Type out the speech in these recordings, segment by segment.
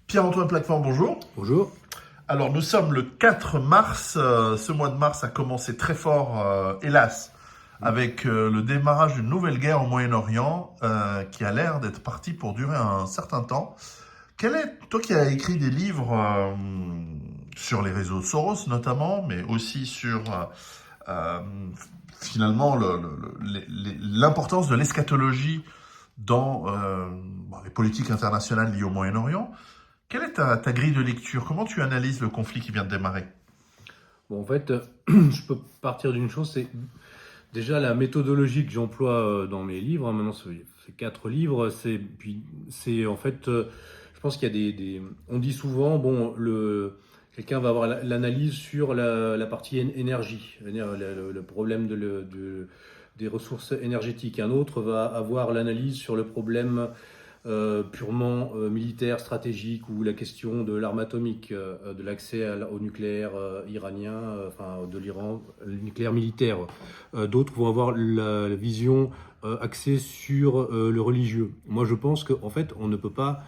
Pierre-Antoine Plaquemont, bonjour. Bonjour. Alors nous sommes le 4 mars, ce mois de mars a commencé très fort, hélas, avec le démarrage d'une nouvelle guerre au Moyen-Orient qui a l'air d'être partie pour durer un certain temps. Toi qui as écrit des livres sur les réseaux Soros notamment, mais aussi sur euh, finalement l'importance de l'eschatologie dans les politiques internationales liées au Moyen-Orient, quelle est ta grille de lecture? Comment tu analyses le conflit qui vient de démarrer? Bon, en fait, je peux partir d'une chose, c'est déjà la méthodologie que j'emploie dans mes livres. Maintenant, c'est 4 livres. C'est en fait, je pense qu'il y a on dit souvent, bon, quelqu'un va avoir l'analyse sur la partie énergie, le problème des ressources énergétiques. Un autre va avoir l'analyse sur le problème purement militaire, stratégique, ou la question de l'arme atomique, de l'accès au nucléaire iranien, de l'Iran, le nucléaire militaire. D'autres vont avoir la vision axée sur le religieux. Moi, je pense qu'en fait, on ne peut pas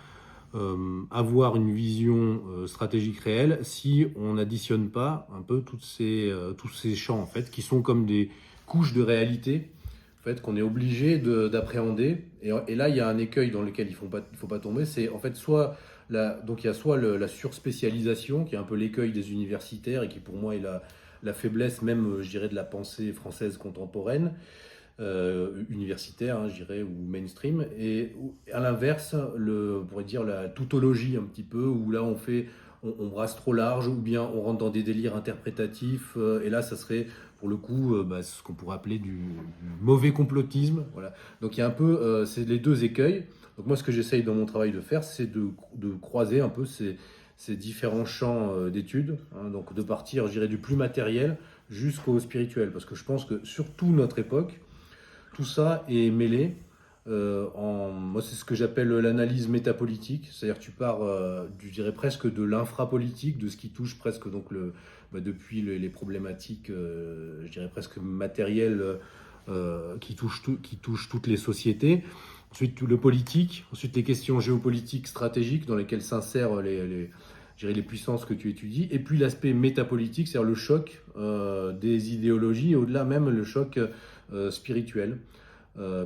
avoir une vision stratégique réelle si on n'additionne pas un peu tous ces champs, en fait, qui sont comme des couches de réalité, en fait, qu'on est obligé d'appréhender. Et là, il y a un écueil dans lequel il faut pas tomber. C'est en fait donc il y a soit la surspécialisation, qui est un peu l'écueil des universitaires et qui pour moi est la faiblesse même, je dirais, de la pensée française contemporaine, universitaire, hein, je dirais, ou mainstream. Et à l'inverse, on pourrait dire la tautologie un petit peu, où là on brasse trop large, ou bien on rentre dans des délires interprétatifs. Et là, ça serait pour le coup ce qu'on pourrait appeler du mauvais complotisme. Voilà. Donc il y a un peu, c'est les deux écueils. Donc moi, ce que j'essaye dans mon travail de faire, c'est de croiser un peu ces différents champs d'études, hein, donc de partir, je dirais, du plus matériel jusqu'au spirituel, parce que je pense que surtout notre époque, tout ça est mêlé. Moi, c'est ce que j'appelle l'analyse métapolitique, c'est-à-dire que tu pars, je dirais presque de l'infrapolitique, de ce qui touche presque donc depuis les problématiques, je dirais presque matérielles, qui touchent toutes les sociétés. Ensuite, le politique, ensuite les questions géopolitiques stratégiques dans lesquelles s'insèrent je dirais, les puissances que tu étudies, et puis l'aspect métapolitique, c'est-à-dire le choc des idéologies, et au-delà même le choc spirituel.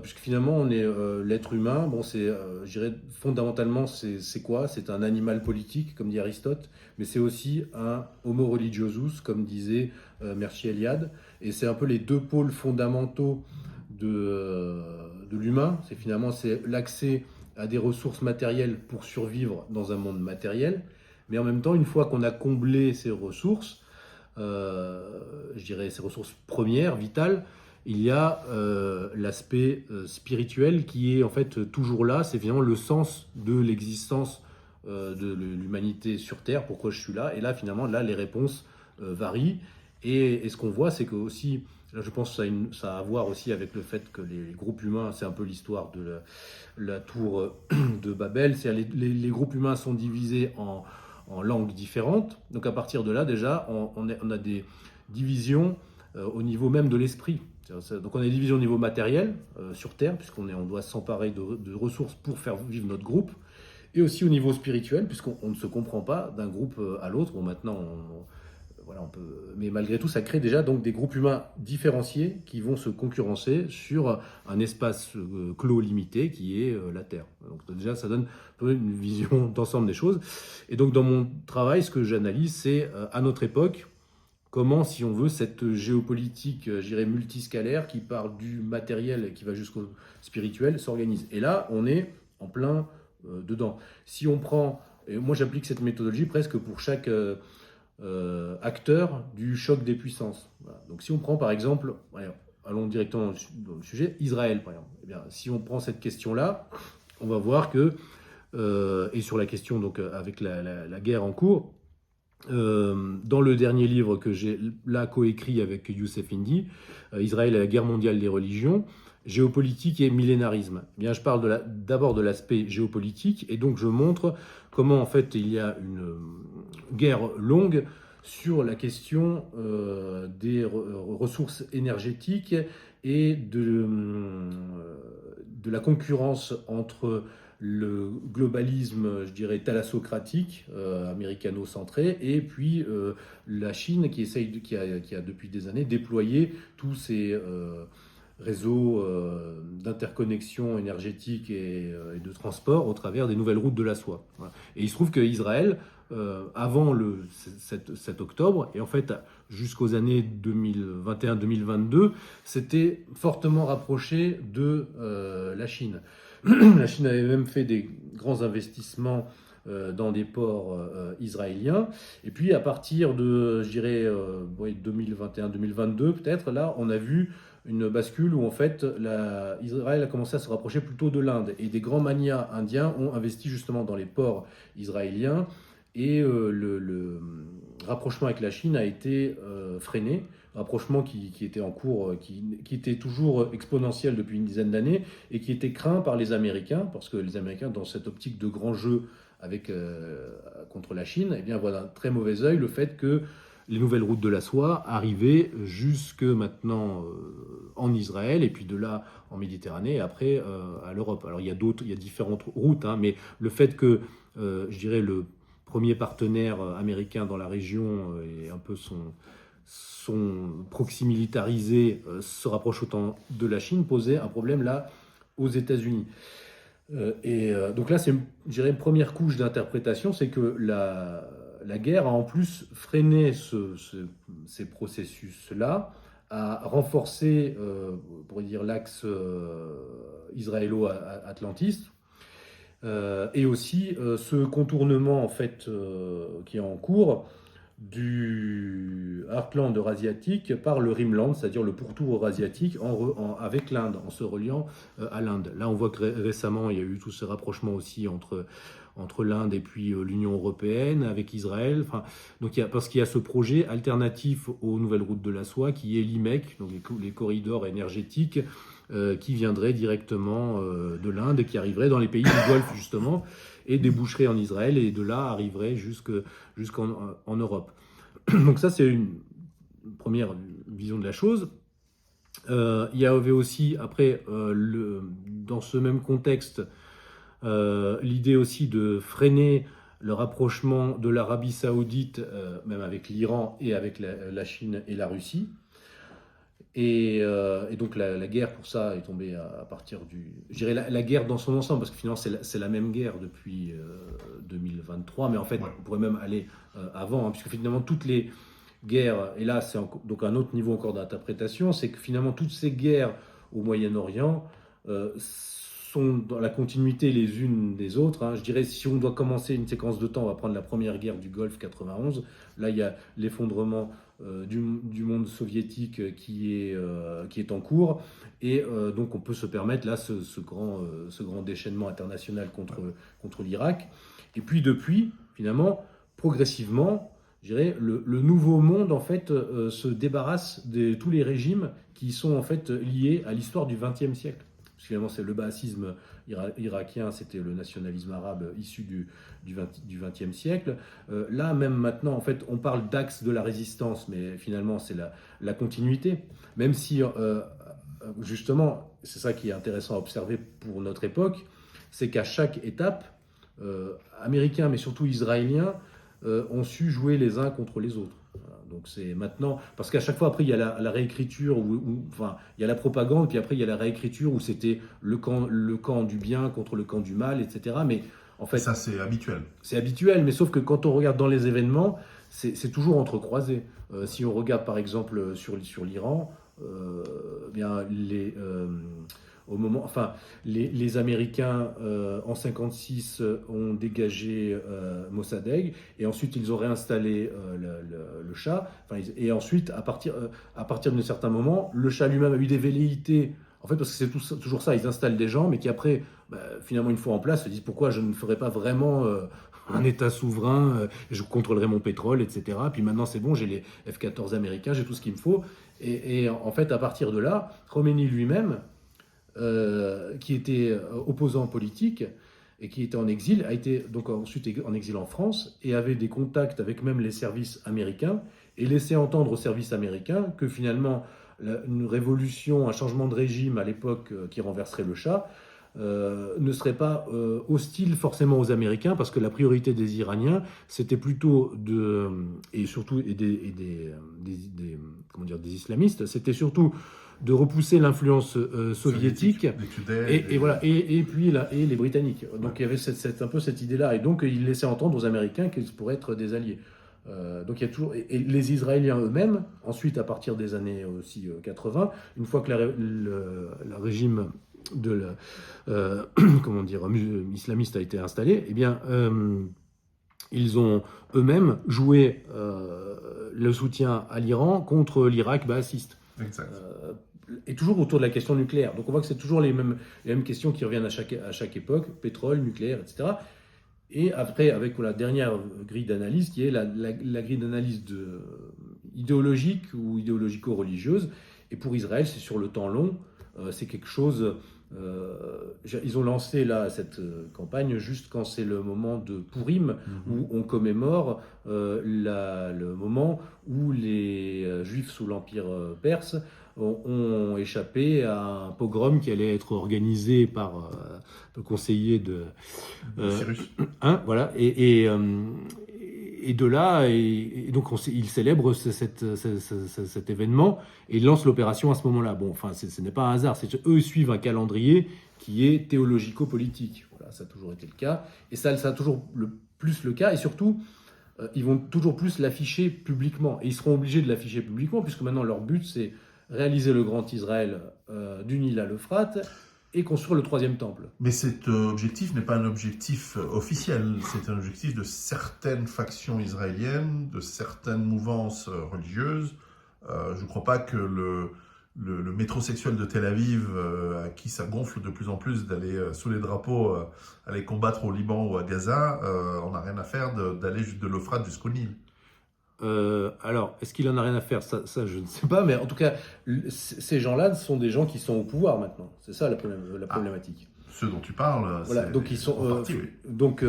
Puisque finalement, on est l'être humain. Bon, je dirais fondamentalement, c'est quoi? C'est un animal politique, comme dit Aristote, mais c'est aussi un homo religiosus, comme disait Mircea Eliade. Et c'est un peu les deux pôles fondamentaux de l'humain. C'est l'accès à des ressources matérielles pour survivre dans un monde matériel. Mais en même temps, une fois qu'on a comblé ces ressources, je dirais ces ressources premières, vitales, il y a l'aspect spirituel qui est en fait toujours là. C'est finalement le sens de l'existence de l'humanité sur Terre. Pourquoi je suis là? Et là, finalement, les réponses varient. Et ce qu'on voit, c'est que aussi, là, je pense que ça a à voir aussi avec le fait que les groupes humains, c'est un peu l'histoire de la tour de Babel. Les groupes humains sont divisés en langues différentes. Donc à partir de là, déjà, on a des divisions au niveau même de l'esprit. Donc on a des divisions au niveau matériel sur Terre, puisqu'on doit s'emparer de ressources pour faire vivre notre groupe, et aussi au niveau spirituel, puisqu'on ne se comprend pas d'un groupe à l'autre. Bon, maintenant, voilà, on peut, mais malgré tout, ça crée déjà donc des groupes humains différenciés qui vont se concurrencer sur un espace clos limité qui est la Terre. Donc déjà, ça donne un peu une vision d'ensemble des choses. Et donc dans mon travail, ce que j'analyse, c'est à notre époque, comment, si on veut, cette géopolitique, je dirais, multiscalaire, qui part du matériel et qui va jusqu'au spirituel, s'organise. Et là, on est en plein dedans. Si on prend, et moi j'applique cette méthodologie presque pour chaque acteur du choc des puissances. Voilà. Donc si on prend par exemple, allons directement dans le sujet, Israël par exemple. Eh bien, si on prend cette question-là, on va voir que, et sur la question donc avec la guerre en cours, dans le dernier livre que j'ai là coécrit avec Youssef Indy, Israël et la guerre mondiale des religions, géopolitique et millénarisme. Eh bien, je parle d'abord de l'aspect géopolitique, et donc je montre comment en fait il y a une guerre longue sur la question des ressources énergétiques et de la concurrence entre le globalisme, je dirais, thalassocratique, américano-centré, et puis la Chine qui a depuis des années déployé tous ces réseaux d'interconnexion énergétique et de transport au travers des nouvelles routes de la soie. Voilà. Et il se trouve qu'Israël, avant le 7 octobre, et en fait jusqu'aux années 2021-2022, s'était fortement rapproché de la Chine. La Chine avait même fait des grands investissements dans des ports israéliens. Et puis à partir de, je dirais, 2021-2022, peut-être, là, on a vu une bascule où en fait Israël a commencé à se rapprocher plutôt de l'Inde. Et des grands magnats indiens ont investi justement dans les ports israéliens. Et le rapprochement avec la Chine a été freiné, rapprochement qui était en cours, qui était toujours exponentiel depuis une dizaine d'années et qui était craint par les Américains, parce que les Américains, dans cette optique de grand jeu contre la Chine, eh bien, voient d'un très mauvais œil le fait que les nouvelles routes de la soie arrivaient jusque maintenant en Israël et puis de là en Méditerranée et après à l'Europe. Alors il y a différentes routes, hein, mais le fait que, je dirais, le premier partenaire américain dans la région et un peu son proxy militarisé se rapproche autant de la Chine posait un problème là aux États-Unis. Donc là, c'est, je dirais, une première couche d'interprétation, c'est que la guerre a en plus freiné ces processus-là, a renforcé, on pourrait dire, l'axe israélo-atlantiste, et aussi ce contournement en fait qui est en cours du Heartland eurasiatique par le Rimland, c'est-à-dire le pourtour eurasiatique avec l'Inde, en se reliant à l'Inde. Là, on voit que récemment, il y a eu tout ce rapprochement aussi entre l'Inde et puis l'Union européenne, avec Israël. Enfin, donc parce qu'il y a ce projet alternatif aux nouvelles routes de la soie, qui est l'IMEC, donc les corridors énergétiques, qui viendraient directement de l'Inde et qui arriveraient dans les pays du Golfe, justement, et déboucheraient en Israël, et de là arriveraient jusqu'en Europe. Donc ça, c'est une première vision de la chose. Il y avait aussi, après, dans ce même contexte, l'idée aussi de freiner le rapprochement de l'Arabie saoudite, même avec l'Iran et avec la Chine et la Russie. Et donc la guerre pour ça est tombée à partir je dirais la guerre dans son ensemble, parce que finalement c'est la même guerre depuis 2023, mais en fait on pourrait même aller avant, hein, puisque finalement toutes les guerres, et là c'est donc un autre niveau encore d'interprétation, c'est que finalement toutes ces guerres au Moyen-Orient sont dans la continuité les unes des autres, hein. Je dirais, si on doit commencer une séquence de temps, on va prendre la première guerre du Golfe 91. Là, il y a l'effondrement du monde soviétique qui est en cours. Et donc, on peut se permettre là ce grand déchaînement international contre l'Irak. Et puis, depuis, finalement, progressivement, je dirais, le nouveau monde, en fait, se débarrasse de tous les régimes qui sont, en fait, liés à l'histoire du XXe siècle. Finalement, c'est le baasisme irakien, c'était le nationalisme arabe issu du XXe siècle. Là, même maintenant, en fait, on parle d'axe de la résistance, mais finalement, c'est la continuité. Même si, justement, c'est ça qui est intéressant à observer pour notre époque, c'est qu'à chaque étape, Américains, mais surtout Israéliens, ont su jouer les uns contre les autres. Donc c'est maintenant, parce qu'à chaque fois après il y a la réécriture, enfin il y a la propagande, puis après il y a la réécriture où c'était le camp du bien contre le camp du mal, etc. Mais en fait, ça c'est habituel. C'est habituel, mais sauf que quand on regarde dans les événements, c'est toujours entrecroisé. Si on regarde par exemple sur l'Iran, bien au moment, enfin, les Américains en 56 ont dégagé Mossadegh, et ensuite ils ont réinstallé le Shah. Enfin, et ensuite, à partir d'un certain moment, le Shah lui-même a eu des velléités. En fait, parce que c'est toujours ça, ils installent des gens, mais qui après, finalement, une fois en place, se disent pourquoi je ne ferai pas vraiment un État souverain, je contrôlerai mon pétrole, etc. Puis maintenant, c'est bon, j'ai les F-14 américains, j'ai tout ce qu'il me faut. Et en fait, à partir de là, Khomeini lui-même, qui était opposant politique et qui était en exil, a été donc ensuite en exil en France et avait des contacts avec même les services américains et laissait entendre aux services américains que finalement une révolution, un changement de régime à l'époque qui renverserait le Shah ne serait pas hostile forcément aux Américains, parce que la priorité des Iraniens, c'était plutôt et surtout comment dire, des islamistes, c'était surtout de repousser l'influence soviétique et voilà, et puis et les Britanniques. Donc il y avait un peu cette idée-là, et donc il laissait entendre aux Américains qu'ils pourraient être des alliés. Donc il y a toujours, et les Israéliens eux-mêmes, ensuite à partir des années aussi 80, une fois que le régime comment dire, islamiste a été installé, eh bien ils ont eux-mêmes joué le soutien à l'Iran contre l'Irak baathiste. Exact. Et toujours autour de la question nucléaire. Donc on voit que c'est toujours les mêmes questions qui reviennent à chaque époque, pétrole, nucléaire, etc. Et après, avec la dernière grille d'analyse, qui est la grille d'analyse idéologique ou idéologico-religieuse. Et pour Israël, c'est sur le temps long. C'est quelque chose... ils ont lancé là cette campagne juste quand c'est le moment de Purim, où on commémore le moment où les Juifs sous l'Empire perse ont échappé à un pogrom qui allait être organisé par le conseiller de Cyrus. Voilà, et de là, et donc ils célèbrent cet événement et ils lancent l'opération à ce moment-là. Bon, enfin, ce n'est pas un hasard, eux suivent un calendrier qui est théologico-politique. Voilà, ça a toujours été le cas, et ça a toujours plus le cas, et surtout, ils vont toujours plus l'afficher publiquement, et ils seront obligés de l'afficher publiquement, puisque maintenant leur but, c'est réaliser le grand Israël du Nil à l'Euphrate et construire le troisième temple. Mais cet objectif n'est pas un objectif officiel, c'est un objectif de certaines factions israéliennes, de certaines mouvances religieuses. Je ne crois pas que le métrosexuel de Tel Aviv, à qui ça gonfle de plus en plus d'aller sous les drapeaux, aller combattre au Liban ou à Gaza, on n'a rien à faire d'aller de l'Euphrate jusqu'au Nil. Alors, est-ce qu'il en a rien à faire? Ça, je ne sais pas, mais en tout cas, ces gens-là sont des gens qui sont au pouvoir maintenant. C'est ça la problématique. Ceux dont tu parles, voilà, donc ils sont. partie, oui. Donc,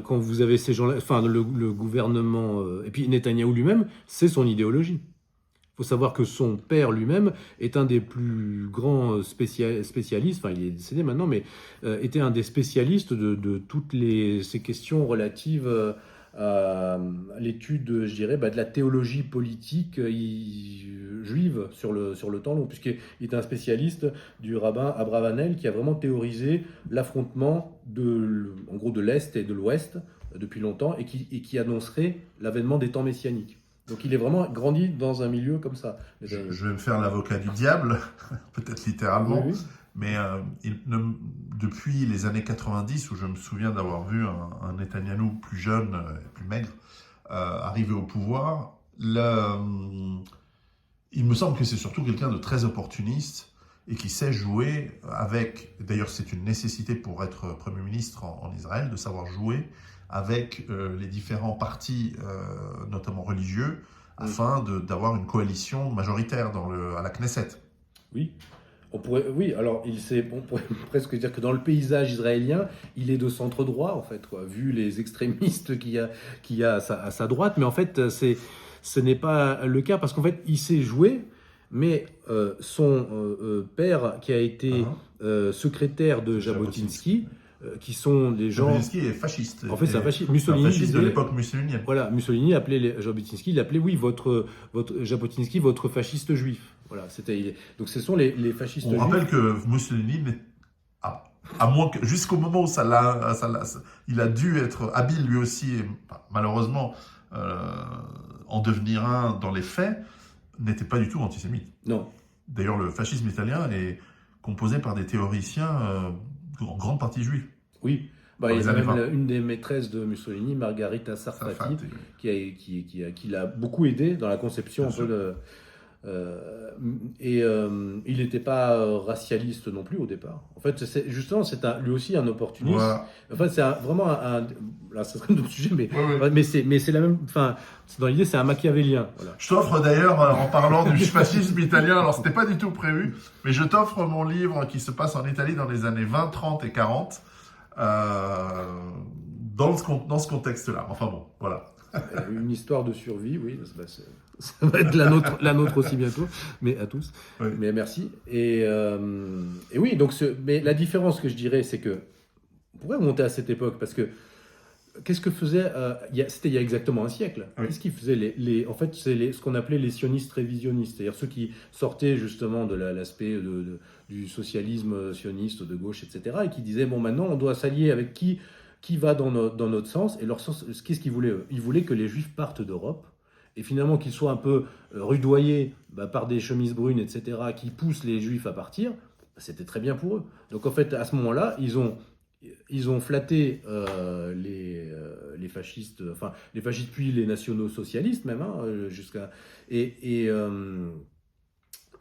quand vous avez ces gens-là, enfin, le gouvernement, et puis Netanyahou lui-même, c'est son idéologie. Il faut savoir que son père lui-même est un des plus grands spécialistes, enfin, il est décédé maintenant, mais était un des spécialistes de toutes ces questions relatives à l'étude, je dirais, de la théologie politique juive sur le temps long, puisqu'il est un spécialiste du rabbin Abravanel qui a vraiment théorisé l'affrontement en gros de l'Est et de l'Ouest depuis longtemps, et qui annoncerait l'avènement des temps messianiques. Donc il est vraiment grandi dans un milieu comme ça. Je vais me faire l'avocat du diable, peut-être littéralement, oui. Mais depuis les années 90, où je me souviens d'avoir vu un Netanyahou plus jeune, plus maigre, arriver au pouvoir, il me semble que c'est surtout quelqu'un de très opportuniste et qui sait jouer avec, d'ailleurs c'est une nécessité pour être Premier ministre en Israël, de savoir jouer avec les différents partis, notamment religieux, afin d'avoir une coalition majoritaire à la Knesset. Oui. Oui, alors on pourrait presque dire que dans le paysage israélien, il est de centre droit, en fait, vu les extrémistes qu'il y a à sa droite. Mais en fait, ce n'est pas le cas, parce qu'en fait, il sait jouer, mais son père, qui a été secrétaire de Jabotinsky, qui sont des gens... Jabotinsky est fasciste. En fait, c'est un fasciste. Mussolini, un fasciste de l'époque mussolinienne. Voilà, Mussolini appelait Jabotinsky, il appelait, oui, votre Jabotinsky, votre fasciste juif. Voilà, donc ce sont les fascistes juifs. On rappelle que Mussolini, à moins que jusqu'au moment où il a dû être habile lui aussi, et malheureusement en devenir un dans les faits, n'était pas du tout antisémite. Non. D'ailleurs, le fascisme italien est composé par des théoriciens en grande partie juifs. Oui. Il y a même une des maîtresses de Mussolini, Margherita Sarfati, qui l'a beaucoup aidé dans la conception un peu de... il n'était pas racialiste non plus au départ. En fait, justement, lui aussi un opportuniste. Voilà. En fait, c'est vraiment là, c'est un autre sujet, mais c'est la même. Enfin, dans l'idée, c'est un machiavélien. Voilà. Je t'offre d'ailleurs, en parlant du fascisme italien, alors c'était pas du tout prévu, mais je t'offre mon livre qui se passe en Italie dans les années 20, 30 et 40, dans ce contexte-là. Enfin bon, voilà. Une histoire de survie, oui. Ça va être la nôtre aussi bientôt, mais à tous. Oui. Mais merci. Et oui, donc mais la différence que je dirais, c'est que on pourrait remonter à cette époque, parce que qu'est-ce que faisaient, c'était il y a exactement un siècle. Oui. Qu'est-ce qu'ils faisaient en fait, c'est ce qu'on appelait les sionistes révisionnistes, c'est-à-dire ceux qui sortaient justement de l'aspect du socialisme sioniste de gauche, etc., et qui disaient, bon, maintenant, on doit s'allier avec qui va dans notre sens. Et leur sens, qu'est-ce qu'ils voulaient, eux? Ils voulaient que les Juifs partent d'Europe, et finalement qu'ils soient un peu rudoyés par des chemises brunes, etc., qui poussent les Juifs à partir. C'était très bien pour eux. Donc en fait, à ce moment-là, ils ont flatté les fascistes, enfin les fascistes puis les nationaux-socialistes même, hein, jusqu'à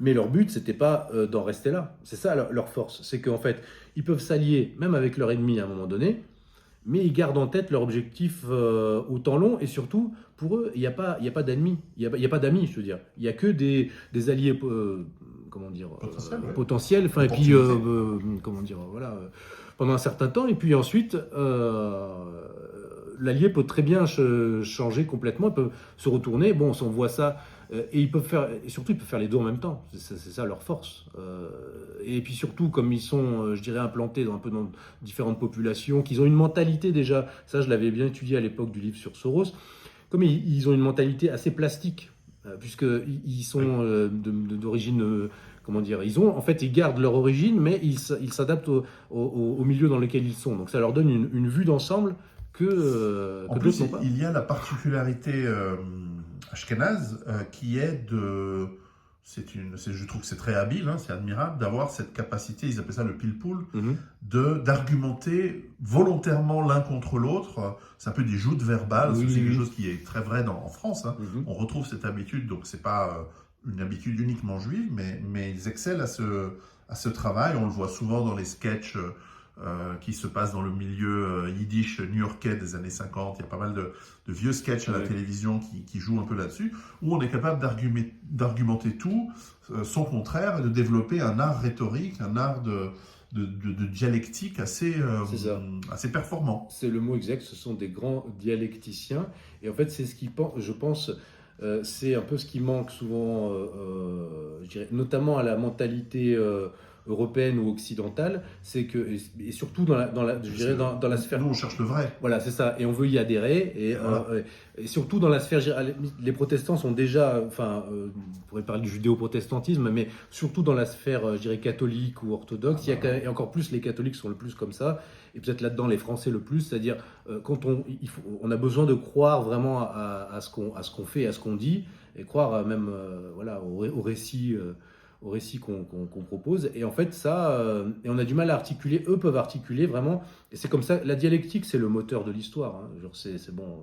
mais leur but c'était pas d'en rester là. C'est ça leur force, c'est qu'en fait ils peuvent s'allier même avec leur ennemi à un moment donné, mais ils gardent en tête leur objectif au temps long, et surtout pour eux il n'y a pas d'ennemis, il y a pas d'amis, je veux dire, il y a que des alliés comment dire potentiels, enfin et puis comment dire voilà. Pendant un certain temps, et puis ensuite, l'allié peut très bien changer complètement, il peut se retourner, bon, on voit ça, et ils peuvent faire, et surtout ils peuvent faire les deux en même temps, c'est ça leur force. Et puis surtout, comme ils sont, je dirais, implantés un peu dans différentes populations, qu'ils ont une mentalité déjà, ça je l'avais bien étudié à l'époque du livre sur Soros, comme ils ont une mentalité assez plastique, puisqu'ils sont d'origine... comment dire, ils gardent leur origine, mais ils s'adaptent au milieu dans lequel ils sont. Donc ça leur donne une vue d'ensemble que en plus, il y a la particularité ashkénaze qui est de... je trouve que c'est très habile, hein, c'est admirable d'avoir cette capacité, ils appellent ça le pile-poule, d'argumenter volontairement l'un contre l'autre. C'est un peu des joutes verbales, c'est quelque chose qui est très vrai en France. Hein. On retrouve cette habitude, donc c'est pas une habitude uniquement juive, mais ils excellent à ce travail. On le voit souvent dans les sketchs qui se passent dans le milieu yiddish new-yorkais des années 50. Il y a pas mal de vieux sketchs à la télévision qui jouent un peu là-dessus, où on est capable d'argumenter tout, son contraire, et de développer un art rhétorique, un art de dialectique assez performant. C'est le mot exact, ce sont des grands dialecticiens. Et en fait, c'est ce qui, je pense... c'est un peu ce qui manque souvent, je dirais, notamment à la mentalité européenne ou occidentale, c'est que, et surtout dans la sphère... Nous, on cherche le vrai. Voilà, c'est ça, et on veut y adhérer, et surtout dans la sphère... Les protestants sont déjà, enfin, on pourrait parler du judéo-protestantisme, mais surtout dans la sphère, je dirais, catholique ou orthodoxe, et encore plus les catholiques sont le plus comme ça, et peut-être là-dedans les Français le plus, c'est-à-dire quand on a besoin de croire vraiment à ce qu'on fait, à ce qu'on dit, et croire même voilà, au récit qu'on propose. Et en fait, ça, et on a du mal à articuler, eux peuvent articuler vraiment, et c'est comme ça, la dialectique, c'est le moteur de l'histoire. Hein. Genre, c'est bon,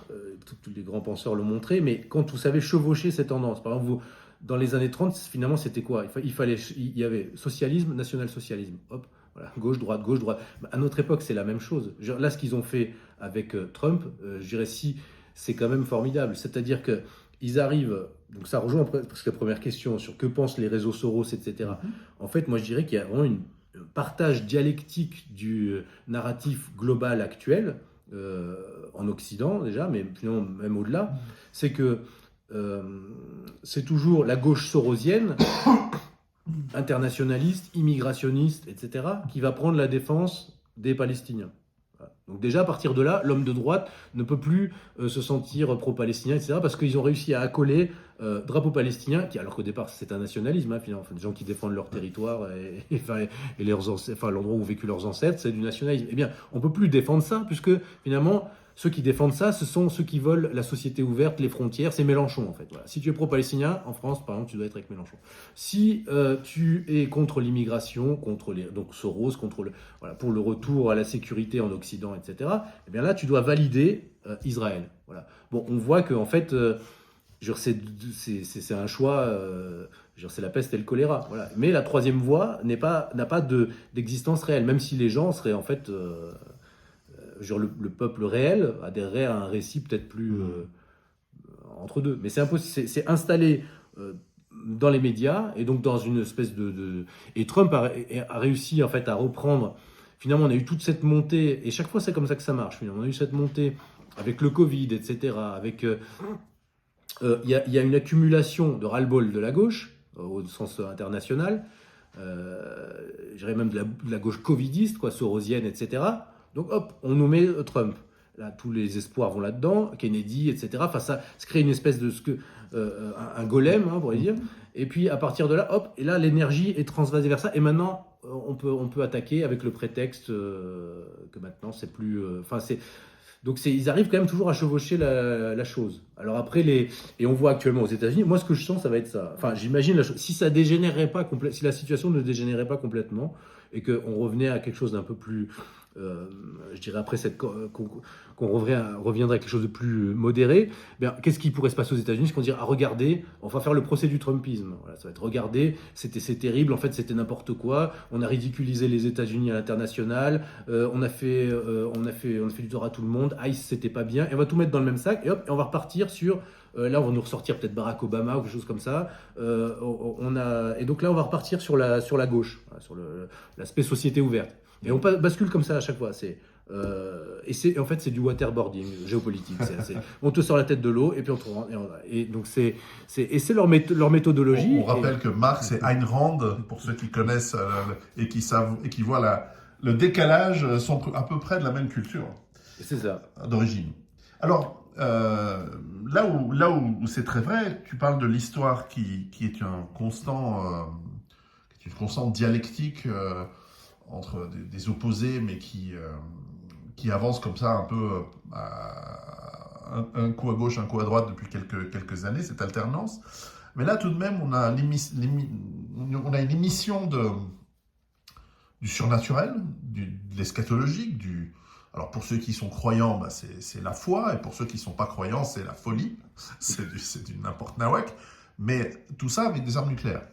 tous les grands penseurs l'ont montré, mais quand vous savez chevaucher ces tendances, par exemple, dans les années 30, finalement, c'était quoi? Il y avait socialisme, national-socialisme, hop. Voilà, gauche-droite, gauche-droite. À notre époque, c'est la même chose. Là, ce qu'ils ont fait avec Trump, je dirais si, c'est quand même formidable. C'est-à-dire qu'ils arrivent, donc ça rejoint presque la première question sur que pensent les réseaux Soros, etc. En fait, moi, je dirais qu'il y a vraiment un partage dialectique du narratif global actuel, en Occident déjà, mais finalement même au-delà. C'est que c'est toujours la gauche sorosienne, internationaliste, immigrationniste, etc., qui va prendre la défense des Palestiniens. Voilà. Donc déjà, à partir de là, l'homme de droite ne peut plus se sentir pro-palestinien, etc., parce qu'ils ont réussi à accoler drapeau palestinien, alors qu'au départ, c'est un nationalisme, hein, finalement, des gens qui défendent leur territoire et l'endroit où ont vécu leurs ancêtres, c'est du nationalisme. Eh bien, on ne peut plus défendre ça, puisque finalement, ceux qui défendent ça, ce sont ceux qui veulent la société ouverte, les frontières. C'est Mélenchon, en fait. Voilà. Si tu es pro-palestinien, en France, par exemple, tu dois être avec Mélenchon. Si tu es contre l'immigration, donc Soros, pour le retour à la sécurité en Occident, etc., eh bien là, tu dois valider Israël. Voilà. Bon, on voit qu'en fait, c'est un choix... c'est la peste et le choléra. Voilà. Mais la troisième voie n'a pas d'existence réelle, même si les gens seraient, en fait... le peuple réel adhérerait à un récit peut-être plus entre deux. Mais c'est impossible, c'est installé dans les médias, et donc dans une espèce Et Trump a réussi en fait à reprendre... Finalement, on a eu toute cette montée, et chaque fois c'est comme ça que ça marche. Finalement, on a eu cette montée avec le Covid, etc., avec il y a une accumulation de ras-le-bol de la gauche, au sens international, je dirais même de la gauche covidiste, quoi, sorosienne, etc. Donc hop, on nous met Trump. Là, tous les espoirs vont là-dedans, Kennedy, etc. Enfin, ça se crée une espèce de un golem, hein, on pourrait dire. Et puis à partir de là, hop, et là l'énergie est transvasée vers ça. Et maintenant, on peut attaquer avec le prétexte que maintenant c'est plus. Enfin, donc ils arrivent quand même toujours à chevaucher la chose. Alors après, et on voit actuellement aux États-Unis, moi ce que je sens, ça va être ça. Enfin, j'imagine si ça dégénérait pas si la situation ne dégénérait pas complètement et qu'on revenait à quelque chose d'un peu plus, je dirais après qu'on reviendrait à quelque chose de plus modéré, bien, qu'est-ce qui pourrait se passer aux États-Unis? C'est qu'on dirait, ah, regardez, on va faire le procès du Trumpisme. Voilà, ça va être, regardez, c'est terrible, en fait c'était n'importe quoi, on a ridiculisé les États-Unis à l'international, on a fait du tort à tout le monde, ICE c'était pas bien, et on va tout mettre dans le même sac, et hop, et on va repartir sur, là on va nous ressortir peut-être Barack Obama ou quelque chose comme ça, et donc là on va repartir sur la gauche, voilà, sur l'aspect société ouverte. Et on bascule comme ça à chaque fois. En fait, c'est du waterboarding géopolitique. On te sort la tête de l'eau et puis on te rend. Et donc c'est leur méthodologie. On rappelle que Marx et Ayn Rand, pour ceux qui connaissent et qui savent et qui voient le décalage, sont à peu près de la même culture. C'est ça. D'origine. Alors, là où c'est très vrai, tu parles de l'histoire qui est une constante dialectique entre des opposés, mais qui avancent comme ça un peu un coup à gauche, un coup à droite depuis quelques années, cette alternance. Mais là, tout de même, on a une émission du surnaturel, de l'eschatologique, alors pour ceux qui sont croyants, bah c'est la foi, et pour ceux qui ne sont pas croyants, c'est la folie, c'est du n'importe nawak, mais tout ça avec des armes nucléaires.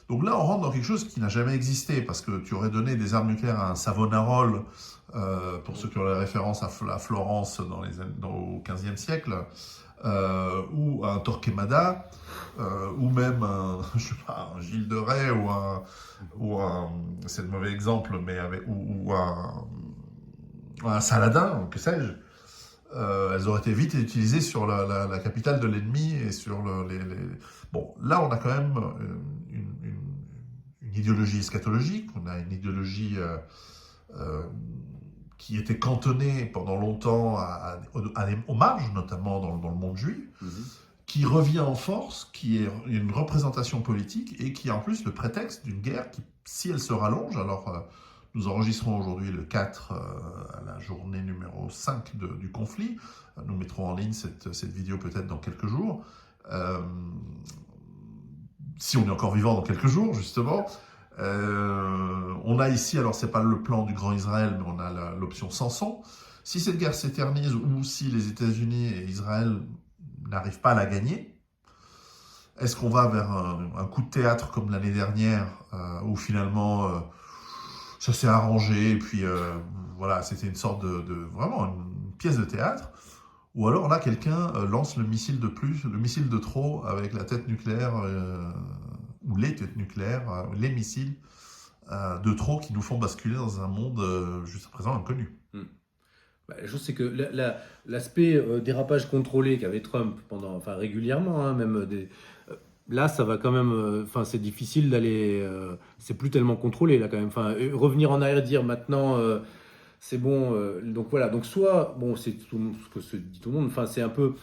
Donc là, on rentre dans quelque chose qui n'a jamais existé, parce que tu aurais donné des armes nucléaires à un Savonarola, pour ceux qui ont la référence à Florence au XVe siècle, ou à un Torquemada, ou même je sais pas, un Gilles de Rais, c'est le mauvais exemple, mais ou un Saladin, que sais-je. Elles auraient été vite utilisées sur la capitale de l'ennemi et sur Bon, là, on a quand même une idéologie eschatologique, on a une idéologie qui était cantonnée pendant longtemps aux marges, notamment dans le monde juif, qui revient en force, qui est une représentation politique et qui est en plus le prétexte d'une guerre qui, si elle se rallonge, alors nous enregistrons aujourd'hui le 4 à la journée numéro 5 du conflit, nous mettrons en ligne cette vidéo peut-être dans quelques jours, si on est encore vivant dans quelques jours, justement. On a ici, alors c'est pas le plan du Grand Israël, mais on a l'option Samson. Si cette guerre s'éternise ou si les États-Unis et Israël n'arrivent pas à la gagner, est-ce qu'on va vers un coup de théâtre comme l'année dernière, où finalement ça s'est arrangé, et puis voilà, c'était une sorte vraiment une pièce de théâtre, ou alors là quelqu'un lance le missile de plus, le missile de trop avec la tête nucléaire, ou les têtes nucléaires, les missiles de trop qui nous font basculer dans un monde jusqu'à présent inconnu. La chose, c'est que l'aspect dérapage contrôlé qu'avait Trump régulièrement, hein, même là, ça va quand même. C'est difficile d'aller. C'est plus tellement contrôlé là quand même. Revenir en arrière et dire maintenant, c'est bon. Donc voilà. Donc soit, bon, c'est ce que se dit tout le monde. C'est un peu.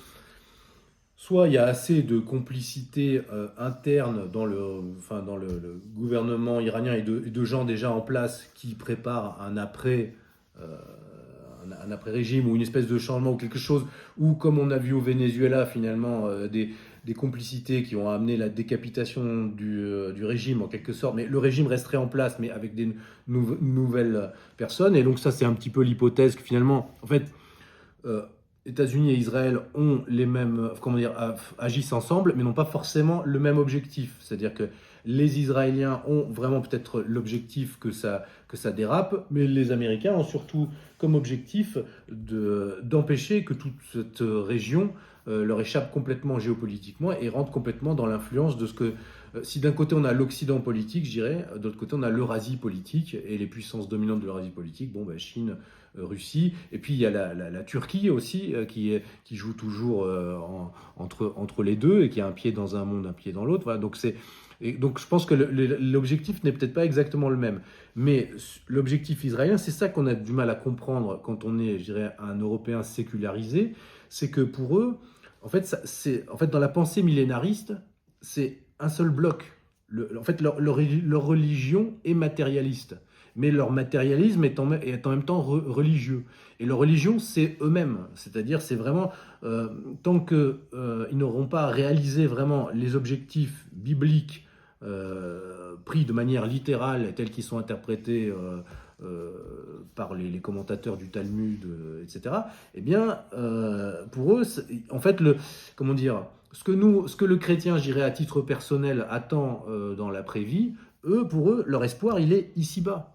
Soit il y a assez de complicité interne dans le gouvernement iranien et de gens déjà en place qui préparent un après. Un après-régime ou une espèce de changement ou quelque chose, ou comme on a vu au Venezuela finalement des complicités qui ont amené la décapitation du régime en quelque sorte, mais le régime resterait en place mais avec des nouvelles personnes, et donc ça c'est un petit peu l'hypothèse que finalement en fait États-Unis et Israël ont les mêmes, agissent ensemble mais n'ont pas forcément le même objectif, c'est-à-dire que les Israéliens ont vraiment peut-être l'objectif que ça dérape, mais les Américains ont surtout comme objectif d'empêcher que toute cette région leur échappe complètement géopolitiquement et rentre complètement dans l'influence de ce que... si d'un côté on a l'Occident politique, je dirais, de l'autre côté on a l'Eurasie politique et les puissances dominantes de l'Eurasie politique, Chine, Russie. Et puis il y a la Turquie aussi qui joue toujours entre les deux et qui a un pied dans un monde, un pied dans l'autre. Voilà, donc je pense que l'objectif n'est peut-être pas exactement le même. Mais l'objectif israélien, c'est ça qu'on a du mal à comprendre quand on est, je dirais, un Européen sécularisé, c'est que pour eux, en fait, dans la pensée millénariste, c'est un seul bloc. En fait, leur religion est matérialiste, mais leur matérialisme est en même temps religieux. Et leur religion, c'est eux-mêmes. C'est-à-dire, c'est vraiment, tant qu'ils n'auront pas réalisé vraiment les objectifs bibliques pris de manière littérale, tels qu'ils sont interprétés par les commentateurs du Talmud, etc., eh bien, pour eux, en fait, comment dire, ce que le chrétien, je dirais, à titre personnel, attend dans l'après-vie, pour eux, leur espoir, il est ici-bas.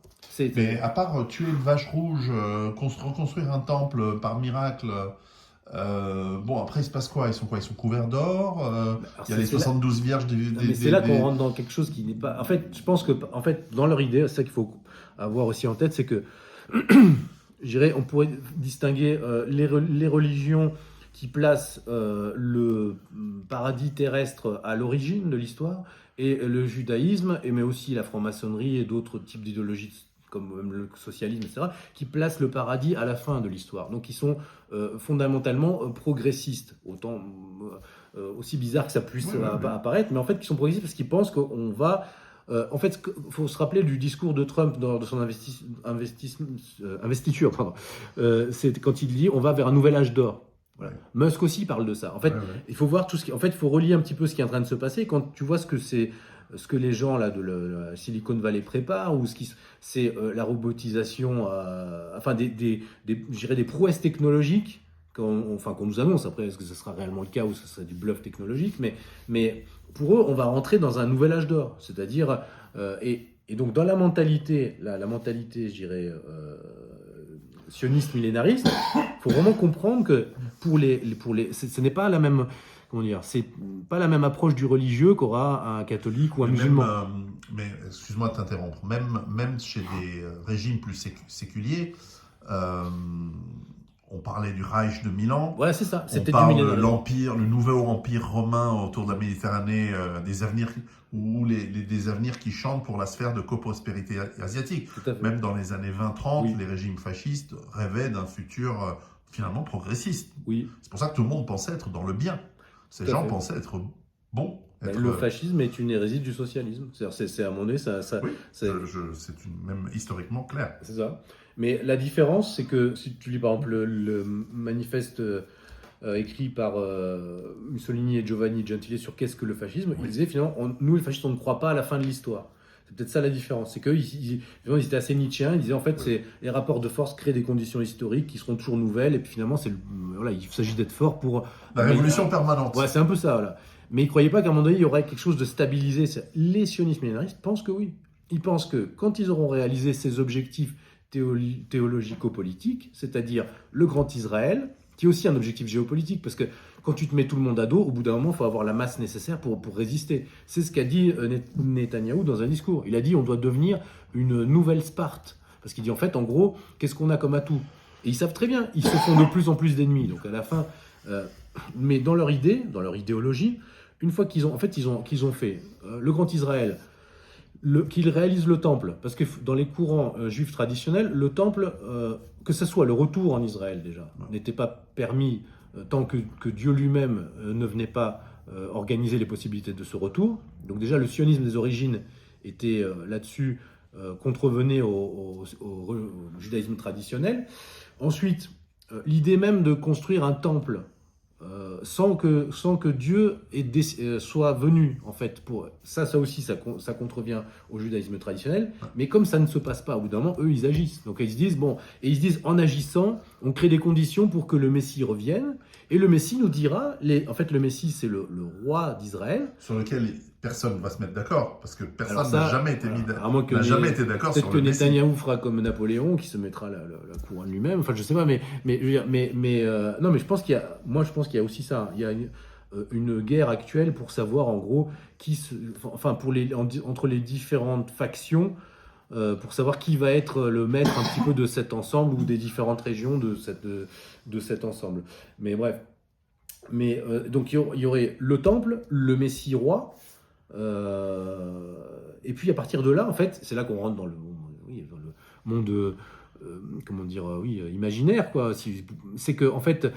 Mais à part tuer une vache rouge, reconstruire un temple par miracle, bon, après, il se passe quoi? Ils sont quoi? Ils sont couverts d'or. Il y a les 72 vierges mais c'est là qu'on rentre dans quelque chose qui n'est pas... En fait, je pense que dans leur idée, c'est ça qu'il faut avoir aussi en tête, c'est que, je dirais, on pourrait distinguer les religions qui placent le paradis terrestre à l'origine de l'histoire, et le judaïsme, mais aussi la franc-maçonnerie et d'autres types d'idéologies comme même le socialisme, etc., qui placent le paradis à la fin de l'histoire. Donc ils sont fondamentalement progressistes, autant aussi bizarre que ça puisse apparaître, mais en fait qui sont progressistes parce qu'ils pensent qu'on va... en fait, il faut se rappeler du discours de Trump lors de son investiture. C'est quand il dit on va vers un nouvel âge d'or. Voilà. Musk aussi parle de ça. En fait, il faut voir tout ce qui... En fait, il faut relier un petit peu ce qui est en train de se passer. Quand tu vois ce que les gens là de la Silicon Valley préparent, ou c'est la robotisation, enfin je dirais des prouesses technologiques qu'on nous annonce. Après, est-ce que ce sera réellement le cas ou ce sera du bluff technologique, mais pour eux, on va rentrer dans un nouvel âge d'or. C'est-à-dire, et donc dans la mentalité, la mentalité, je dirais, sioniste millénariste, il faut vraiment comprendre que ce n'est pas la même, comment dire, c'est pas la même approche du religieux qu'aura un catholique ou un musulman. Mais excuse-moi de t'interrompre, même chez des régimes plus séculiers, on parlait du Reich de Milan. Voilà, c'est ça. On parle de l'empire, le nouveau empire romain autour de la Méditerranée, des avenirs des avenirs qui chantent pour la sphère de coprospérité asiatique. Même dans les années 20-30, les régimes fascistes rêvaient d'un futur finalement progressiste. Oui. C'est pour ça que tout le monde pensait être dans le bien. Ces gens pensaient être bons. Le fascisme est une hérésie du socialisme. C'est à mon avis, c'est même historiquement clair. C'est ça. Mais la différence, c'est que si tu lis par exemple le manifeste écrit par Mussolini et Giovanni Gentile sur qu'est-ce que le fascisme, ils disaient finalement, nous les fascistes, on ne croit pas à la fin de l'histoire. C'est peut-être ça la différence. C'est qu'ils étaient assez nietzschéens. Ils disaient en fait, c'est les rapports de force créent des conditions historiques qui seront toujours nouvelles. Et puis finalement, il s'agit d'être fort pour... La révolution permanente. Ouais, c'est un peu ça. Voilà. Mais ils ne croyaient pas qu'à un moment donné, il y aurait quelque chose de stabilisé. Les sionistes millénaristes pensent que oui. Ils pensent que quand ils auront réalisé ces objectifs théologico-politiques, c'est-à-dire le Grand Israël, qui est aussi un objectif géopolitique, parce que quand tu te mets tout le monde à dos, au bout d'un moment, il faut avoir la masse nécessaire pour résister. C'est ce qu'a dit Netanyahou dans un discours. Il a dit on doit devenir une nouvelle Sparte. Parce qu'il dit en fait, en gros, qu'est-ce qu'on a comme atout? Et ils savent très bien, ils se font de plus en plus d'ennemis. Donc à la fin, mais dans leur idée, dans leur idéologie, une fois qu'ils ont fait le Grand Israël, qu'ils réalisent le temple, parce que dans les courants juifs traditionnels, le temple, que ce soit le retour en Israël déjà, n'était pas permis tant que Dieu lui-même ne venait pas organiser les possibilités de ce retour. Donc déjà, le sionisme des origines était là-dessus, contrevenait au judaïsme traditionnel. Ensuite, l'idée même de construire un temple sans que Dieu soit venu, en fait, ça aussi, ça contrevient au judaïsme traditionnel, mais comme ça ne se passe pas, au bout d'un moment, eux, ils agissent. Donc ils se disent, en agissant, on crée des conditions pour que le Messie revienne, et le Messie nous dira, en fait, le Messie, c'est le roi d'Israël. Sur lequel personne ne va se mettre d'accord, parce que personne n'a jamais été d'accord sur le Messie. Peut-être que Netanyahou fera comme Napoléon, qui se mettra la couronne lui-même, enfin, je sais pas, mais je pense qu'il y a aussi ça. Il y a une guerre actuelle pour savoir, en gros, entre les différentes factions, pour savoir qui va être le maître un petit peu de cet ensemble ou des différentes régions de cet ensemble. Mais bref. Mais donc il y aurait le temple, le Messie roi, et puis à partir de là, en fait, c'est là qu'on rentre dans le, oui, dans le monde, comment dire, oui, imaginaire, quoi. C'est que en fait,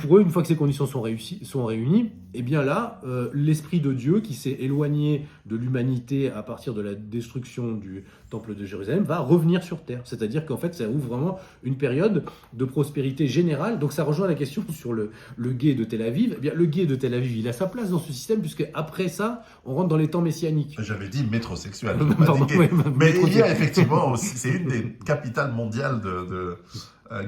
pour eux, une fois que ces conditions sont réunies, et bien là, l'Esprit de Dieu qui s'est éloigné de l'humanité à partir de la destruction du temple de Jérusalem va revenir sur terre. C'est-à-dire qu'en fait, ça ouvre vraiment une période de prospérité générale. Donc ça rejoint la question sur le gué de Tel Aviv. Eh bien, le gué de Tel Aviv, il a sa place dans ce système, puisque après ça, on rentre dans les temps messianiques. J'avais dit métrosexuel, je pas dit gay. Ouais, Mais il y a effectivement aussi, c'est une des capitales mondiales de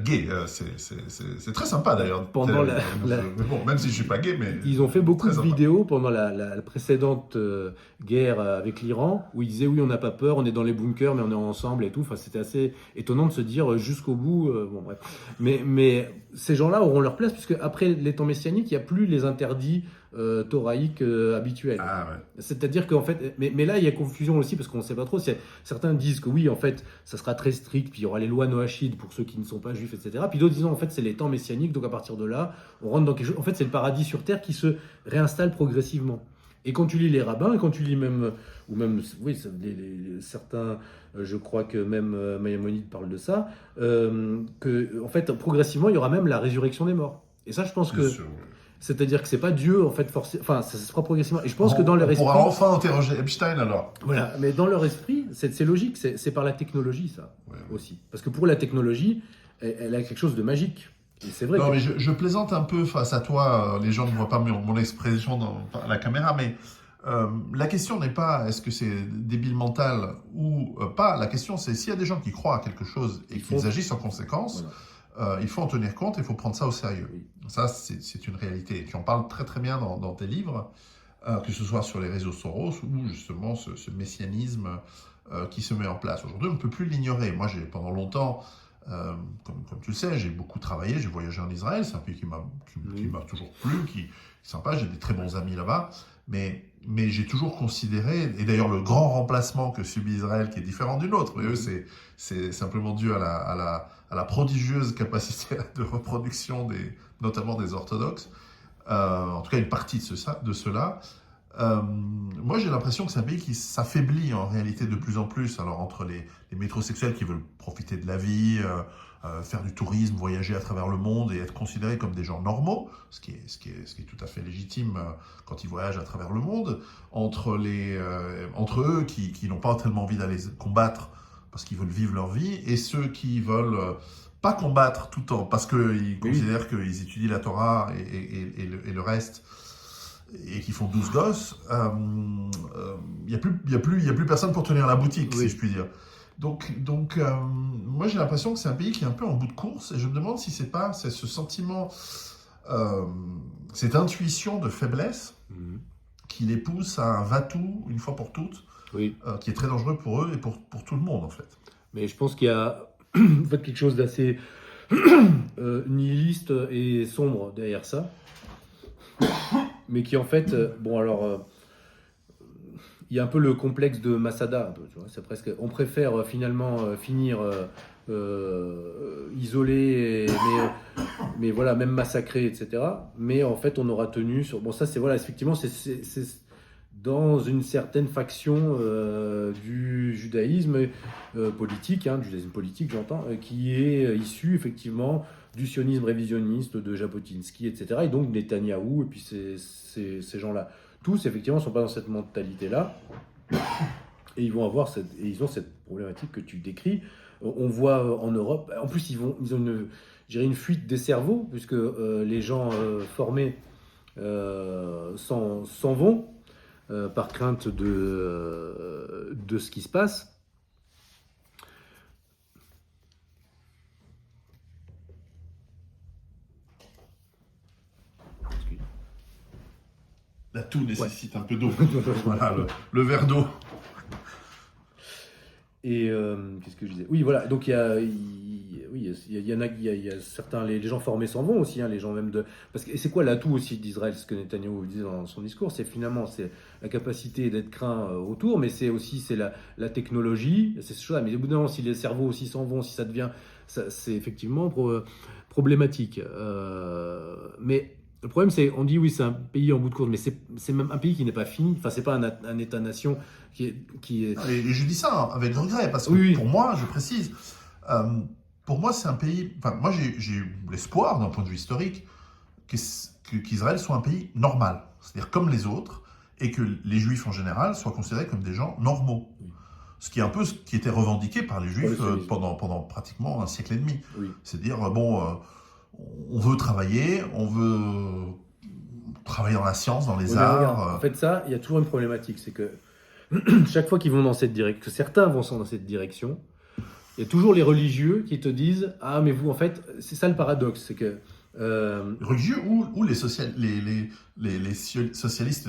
gay. C'est très sympa d'ailleurs. Pendant Mais bon, même si je suis pas gay, mais ils ont fait beaucoup très de sympa. vidéos pendant la précédente guerre avec l'Iran, où ils disaient oui, on n'a pas peur, on est dans les bunkers, mais on est ensemble et tout. Enfin, c'était assez étonnant de se dire jusqu'au bout. Bon, bref. Mais ces gens-là auront leur place, puisque après les temps messianiques, il n'y a plus les interdits thoraïques habituels. Ah ouais. C'est-à-dire qu'en fait, mais là il y a confusion aussi parce qu'on ne sait pas trop. Certains disent que oui, en fait, ça sera très strict, puis il y aura les lois noachides pour ceux qui ne sont pas juifs, etc. Puis d'autres disent en fait c'est les temps messianiques, donc à partir de là, on rentre dans quelque chose. En fait, c'est le paradis sur terre qui se réinstalle progressivement. Et quand tu lis les rabbins, et quand tu lis même, ou même, oui, certains, je crois que même Maïmonide parle de ça, que en fait progressivement il y aura même la résurrection des morts. Et ça, je pense que. Sûr, ouais. C'est-à-dire que c'est pas Dieu, en fait, forcé. Enfin, ça se fera progressivement. Et je pense que dans leur on esprit. pourra enfin interroger Epstein alors. Voilà, mais dans leur esprit, c'est logique, c'est par la technologie, ça, Ouais. aussi. Parce que pour la technologie, elle a quelque chose de magique. Et c'est vrai Non, que. mais je plaisante un peu face à toi. Les gens ne voient pas mon expression à la caméra, mais la question n'est pas est-ce que c'est débile mental ou pas. La question, c'est s'il y a des gens qui croient à quelque chose et qu'ils agissent en conséquence. Voilà. Il faut en tenir compte et il faut prendre ça au sérieux. Oui. Ça, c'est une réalité. Et tu en parles très très bien dans tes livres, que ce soit sur les réseaux Soros ou justement ce messianisme qui se met en place. Aujourd'hui, on ne peut plus l'ignorer. Moi, pendant longtemps, comme tu le sais, j'ai beaucoup travaillé, j'ai voyagé en Israël, c'est un pays qui m'a toujours plu, qui est sympa, j'ai des très bons amis là-bas, mais j'ai toujours considéré, et d'ailleurs le grand remplacement que subit Israël, qui est différent du nôtre, mais eux c'est simplement dû à la prodigieuse capacité de reproduction notamment des orthodoxes, en tout cas une partie de cela. Moi, j'ai l'impression que c'est un pays qui s'affaiblit en réalité de plus en plus. Alors, entre les métrosexuels qui veulent profiter de la vie, faire du tourisme, voyager à travers le monde et être considérés comme des gens normaux, ce qui est tout à fait légitime quand ils voyagent à travers le monde, entre eux qui n'ont pas tellement envie d'aller combattre parce qu'ils veulent vivre leur vie, et ceux qui veulent pas combattre tout le temps parce qu'ils considèrent qu'ils étudient la Torah et le reste, et qui font 12 gosses, il n'y a plus personne pour tenir la boutique, si je puis dire. Donc moi j'ai l'impression que c'est un pays qui est un peu en bout de course, et je me demande si c'est ce sentiment, cette intuition de faiblesse qui les pousse à un va-tout, une fois pour toutes, qui est très dangereux pour eux et pour tout le monde en fait. Mais je pense qu'il y a en fait quelque chose d'assez nihiliste et sombre derrière ça. Mais qui en fait, bon alors, il y a un peu le complexe de Masada, un peu, tu vois, c'est presque, on préfère finalement finir isolé, mais voilà, même massacré, etc. Mais en fait, on aura tenu sur, bon ça c'est voilà, effectivement, c'est dans une certaine faction du judaïsme politique, du judaïsme politique j'entends, qui est issu effectivement du sionisme révisionniste de Jabotinsky, etc. Et donc Netanyahou, et puis ces gens-là. Tous, effectivement, ne sont pas dans cette mentalité-là. Et ils ont cette problématique que tu décris. On voit en Europe, en plus, ils ont une fuite des cerveaux, puisque les gens formés s'en vont par crainte de ce qui se passe. Là, tout nécessite un peu d'eau. Voilà, le verre d'eau. Et qu'est-ce que je disais ? Oui, voilà. Donc il y oui, il y a certains, les gens formés s'en vont aussi, hein, les gens même de... Parce que, et c'est quoi l'atout aussi d'Israël, ce que Netanyahou disait dans son discours, c'est finalement c'est la capacité d'être craint autour, mais c'est aussi la technologie, c'est ce chose-là. Mais au bout d'un moment, si les cerveaux aussi s'en vont, si ça devient... c'est effectivement problématique. Mais le problème, c'est, on dit oui, c'est un pays en bout de course, mais c'est même un pays qui n'est pas fini. Enfin, c'est pas un État-nation qui est... Et je dis ça avec regret, parce que Oui, oui. pour moi, je précise, pour moi, c'est un pays. Enfin, moi, j'ai l'espoir, d'un point de vue historique, qu'Israël soit un pays normal, c'est-à-dire comme les autres, et que les Juifs en général soient considérés comme des gens normaux. Oui. Ce qui est un peu ce qui était revendiqué par les Juifs Oui, pendant pratiquement un siècle et demi. Oui. C'est dire, bon, on veut travailler, on veut travailler dans la science, dans les Oui, mais arts. regarde, en fait, ça, il y a toujours une problématique, c'est que chaque fois qu'ils vont dans cette direction, que certains vont dans cette direction, il y a toujours les religieux qui te disent « Ah, mais vous, en fait, c'est ça le paradoxe, c'est que... religieux ou les socialistes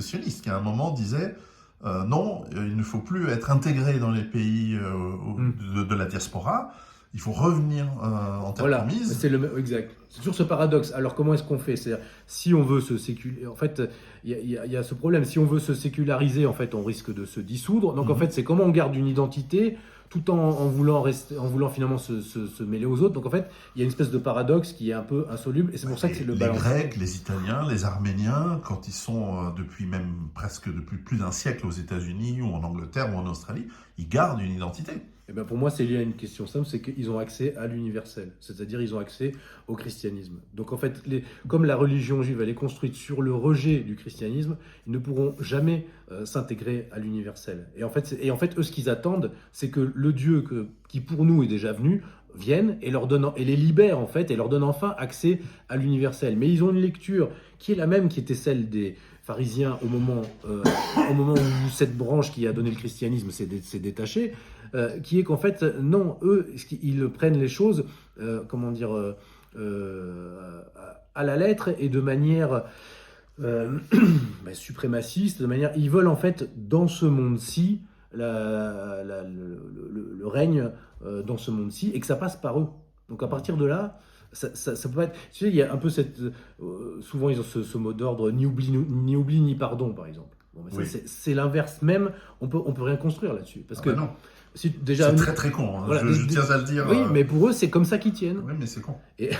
sionistes qui à un moment disaient non, il ne faut plus être intégré dans les pays de la diaspora, il faut revenir en terre Voilà, promise. c'est exact. C'est toujours ce paradoxe. Alors comment est-ce qu'on fait? C'est-à-dire, si on veut se séculariser, en fait, il y a ce problème. Si on veut se séculariser, en fait, on risque de se dissoudre. Donc en fait, c'est comment on garde une identité tout en voulant rester, en voulant finalement se mêler aux autres. Donc en fait, il y a une espèce de paradoxe qui est un peu insoluble. Et c'est pour ça que c'est le Les balance. Grecs, les Italiens, les Arméniens, quand ils sont depuis plus d'un siècle aux États-Unis ou en Angleterre ou en Australie, ils gardent une identité. Eh ben pour moi, c'est lié à une question simple, c'est qu'ils ont accès à l'universel, c'est-à-dire ils ont accès au christianisme. Donc en fait, comme la religion juive elle est construite sur le rejet du christianisme, ils ne pourront jamais s'intégrer à l'universel. Et en fait, eux, ce qu'ils attendent, c'est que le Dieu qui pour nous est déjà venu vienne et les libère en fait et leur donne enfin accès à l'universel. Mais ils ont une lecture qui est la même qui était celle des pharisiens au moment où cette branche qui a donné le christianisme s'est détachée. Qui est qu'en fait, non, eux, ils prennent les choses, à la lettre et de manière suprémaciste, ils veulent en fait, dans ce monde-ci, le règne dans ce monde-ci, et que ça passe par eux. Donc à partir de là, ça peut être... Tu sais, il y a un peu souvent ils ont ce mot d'ordre, ni oubli ni pardon, par exemple. Bon, mais Oui. c'est l'inverse même, on peut rien construire là-dessus. Parce que non. déjà, C'est très très con, hein. Voilà, je tiens à le dire. Oui, mais pour eux, c'est comme ça qu'ils tiennent. Oui, mais c'est con. Mais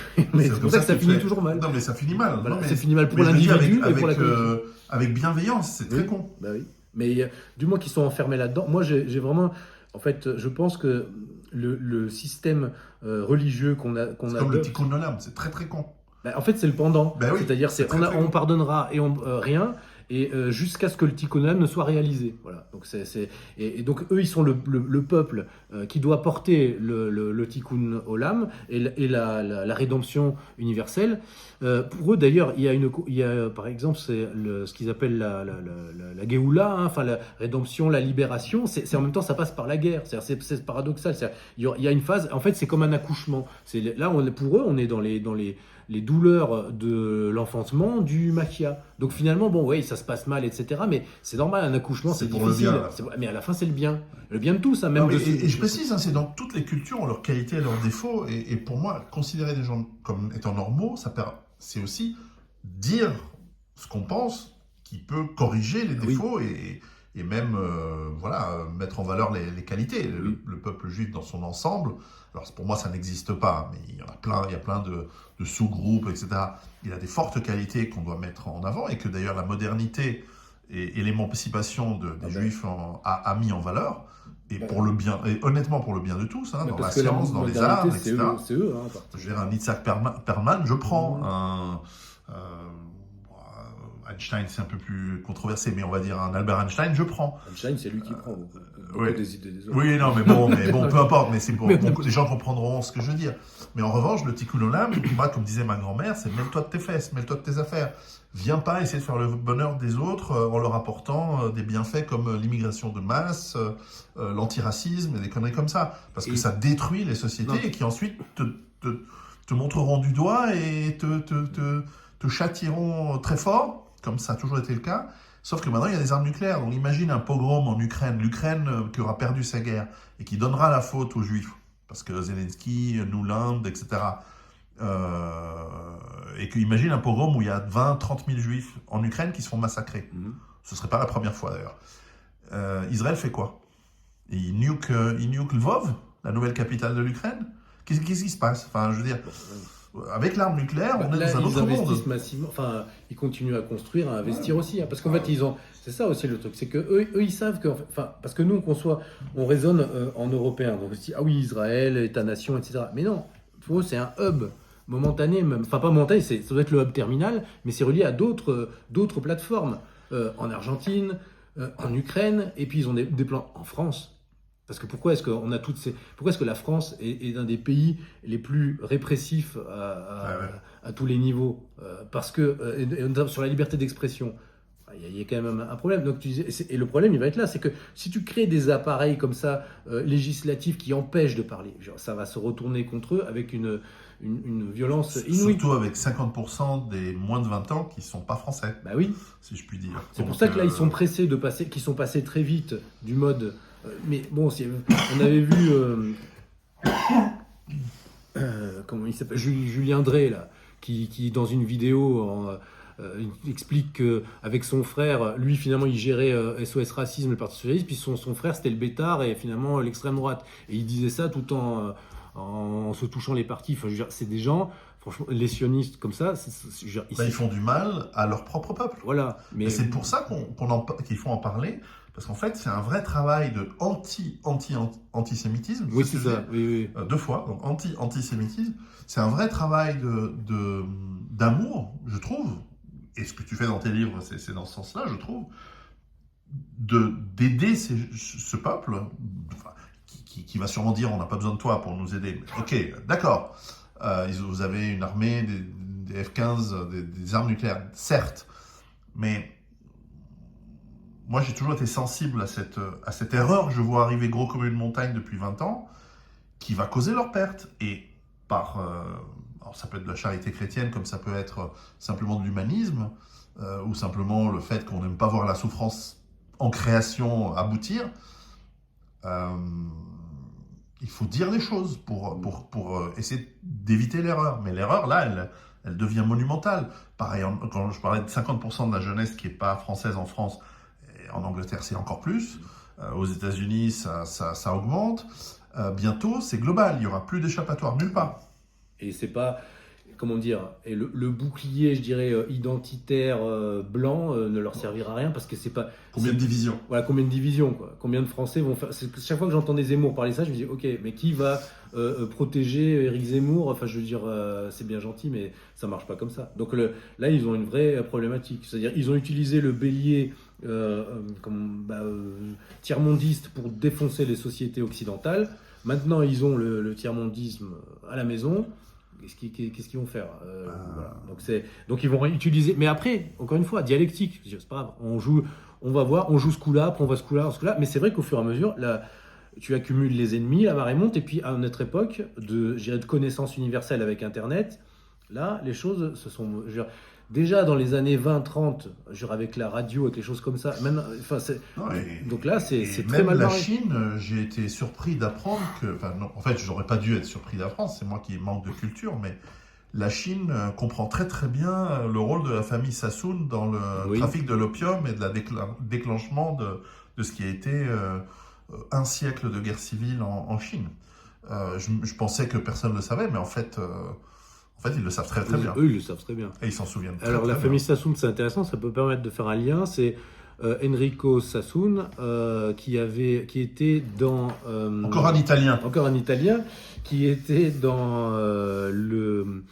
c'est pour ça que ça finit toujours mal. Non, mais ça finit mal. Voilà, Non, mais ça finit mal pour mais je le dis l'individu et pour la communauté. avec bienveillance, c'est très con. Bah oui. Mais du moins qu'ils sont enfermés là-dedans. Moi, j'ai vraiment... En fait, je pense que le système religieux qu'on a... C'est comme le tikkun olam, c'est très très con. Bah, en fait, c'est le pendant. Ben oui, c'est-à-dire, on pardonnera et rien... et jusqu'à ce que le tikkun olam ne soit réalisé. Voilà. Donc et donc eux, ils sont le peuple qui doit porter le tikkun olam et la rédemption universelle. Pour eux, d'ailleurs, il y a par exemple, c'est ce qu'ils appellent la Géoula, hein, enfin la rédemption, la libération. C'est en même temps, ça passe par la guerre. C'est paradoxal. Il y a une phase. En fait, c'est comme un accouchement. Là, pour eux, on est dans les douleurs de l'enfantement du machia. Donc finalement, bon, oui, ça se passe mal, etc. Mais c'est normal, un accouchement, c'est pour difficile. le bien. Mais à la fin, c'est le bien. Le bien de tous, hein, même Non, de et je précise, hein, c'est dans toutes les cultures, ont leurs qualités et leurs défauts. Et pour moi, considérer des gens comme étant normaux, c'est aussi dire ce qu'on pense qui peut corriger les défauts et même mettre en valeur les qualités. Oui. Le peuple juif dans son ensemble, alors pour moi ça n'existe pas, mais il y a plein de sous-groupes, etc. Il a des fortes qualités qu'on doit mettre en avant et que d'ailleurs la modernité et l'émancipation des juifs a mis en valeur. Et pour le bien, et honnêtement pour le bien de tous, hein, dans la science, dans les arts, etc. C'est eux, hein, Je veux dire, un Itzhak Perlman, je prends. Einstein, c'est un peu plus controversé, mais on va dire un Albert Einstein, je prends. Einstein, c'est lui qui prend oui. Des idées des autres. Oui, non, mais bon, peu importe, mais c'est pour les gens comprendront ce que je veux dire. Mais en revanche, le tikkun olam, moi, comme disait ma grand-mère, c'est mêle-toi de tes fesses, mêle-toi de tes affaires. Viens pas essayer de faire le bonheur des autres en leur apportant des bienfaits comme l'immigration de masse, l'antiracisme et des conneries comme ça. Parce que ça détruit les sociétés et qui ensuite te montreront du doigt et te châtieront très fort, comme ça a toujours été le cas. Sauf que maintenant, il y a des armes nucléaires. Donc imagine un pogrom en Ukraine, l'Ukraine qui aura perdu sa guerre et qui donnera la faute aux Juifs. parce que Zelensky, Nuland, etc. Et qu'imagine un pogrom où il y a 20-30 000 juifs en Ukraine qui se font massacrer. Ce ne serait pas la première fois d'ailleurs. Israël fait quoi? Il nuke Lvov, la nouvelle capitale de l'Ukraine. Qu'est-ce qui se passe? Enfin, je veux dire, avec l'arme nucléaire, on est là, dans un ils autre investissent monde. massivement, enfin, ils continuent à construire, à investir aussi, hein, parce qu'en fait, c'est ça aussi le truc, c'est que eux ils savent que, enfin, parce que nous, on raisonne en européen, donc on se dit, ah oui, Israël, État-nation, etc. Mais non, pour eux, c'est un hub momentané, même, enfin pas momentané, ça doit être le hub terminal, mais c'est relié à d'autres plateformes, en Argentine, en Ukraine, et puis ils ont des plans en France. Parce que pourquoi est-ce que la France est un des pays les plus répressifs à tous les niveaux? Parce que et sur la liberté d'expression, il y a quand même un problème. Donc et le problème, il va être là, c'est que si tu crées des appareils comme ça législatifs qui empêchent de parler, genre, ça va se retourner contre eux avec une violence inouïe. Surtout avec 50% des moins de 20 ans qui ne sont pas français, Bah oui. si je puis dire. C'est pour ça que là, ils sont pressés de passer, qu'ils sont passés très vite du mode. Mais bon, on avait vu. Comment il s'appelle, Julien Drey, là, qui dans une vidéo explique qu'avec son frère, lui finalement il gérait SOS Racisme, le Parti Socialiste, puis son frère c'était le Bétard et finalement l'extrême droite. Et il disait ça tout en se touchant les parties. Enfin, je veux dire, c'est des gens, franchement, les sionistes comme ça, ils font du mal à leur propre peuple. Voilà. Mais c'est pour ça qu'il faut en parler, parce qu'en fait, c'est un vrai travail de antisémitisme. Oui, c'est ça. Oui. 2 fois, donc antisémitisme. C'est un vrai travail d'amour, je trouve. Et ce que tu fais dans tes livres, c'est dans ce sens-là, je trouve, d'aider ce peuple, enfin, qui va sûrement dire on n'a pas besoin de toi pour nous aider. Ok, d'accord. Vous avez une armée, des F-15, des armes nucléaires, certes, mais moi j'ai toujours été sensible à cette erreur que je vois arriver gros comme une montagne depuis 20 ans, qui va causer leur perte. Et alors ça peut être de la charité chrétienne, comme ça peut être simplement de l'humanisme, ou simplement le fait qu'on n'aime pas voir la souffrance en création aboutir. Il faut dire les choses pour essayer d'éviter l'erreur. Mais l'erreur, là, elle devient monumentale. Pareil, quand je parlais de 50% de la jeunesse qui n'est pas française en France, et en Angleterre, c'est encore plus. Aux États-Unis, ça augmente. Bientôt, c'est global. Il n'y aura plus d'échappatoire nulle part. Et c'est pas... Comment dire, et le bouclier, je dirais, identitaire blanc ne leur servira à rien parce que c'est pas. Combien de divisions? Voilà, combien de divisions, quoi. Combien de Français vont faire. Chaque fois que j'entends des Zemmour parler ça, je me dis, ok, mais qui va protéger Éric Zemmour? Enfin, je veux dire, c'est bien gentil, mais ça marche pas comme ça. Donc là, ils ont une vraie problématique. C'est-à-dire, ils ont utilisé le bélier tiers-mondiste pour défoncer les sociétés occidentales. Maintenant, ils ont le tiers-mondisme à la maison. Qu'est-ce qu'ils vont faire voilà. Donc ils vont utiliser. Mais après, encore une fois, dialectique. C'est pas grave. On va voir, on joue ce coup-là, après on va ce coup-là. Mais c'est vrai qu'au fur et à mesure, là, tu accumules les ennemis, la marée monte. Et puis à notre époque de connaissance universelle avec Internet, là, les choses se sont. Déjà dans les années 20-30, avec la radio, avec les choses comme ça, même, donc là, c'est très mal barré. Même la Chine, j'ai été surpris d'apprendre que... Enfin, non, en fait, j'aurais pas dû être surpris d'apprendre, c'est moi qui manque de culture, mais la Chine comprend très très bien le rôle de la famille Sassoon dans le trafic de l'opium et de la déclenchement de ce qui a été un siècle de guerre civile en Chine. Je pensais que personne ne le savait, mais en fait, ils le savent très très bien. Eux, ils le savent très bien. Et ils s'en souviennent très, Alors, très la bien. famille Sassoon, c'est intéressant, ça peut permettre de faire un lien. C'est Enrico Sassoon, qui était dans... Encore un Italien. Encore un Italien, qui était dans le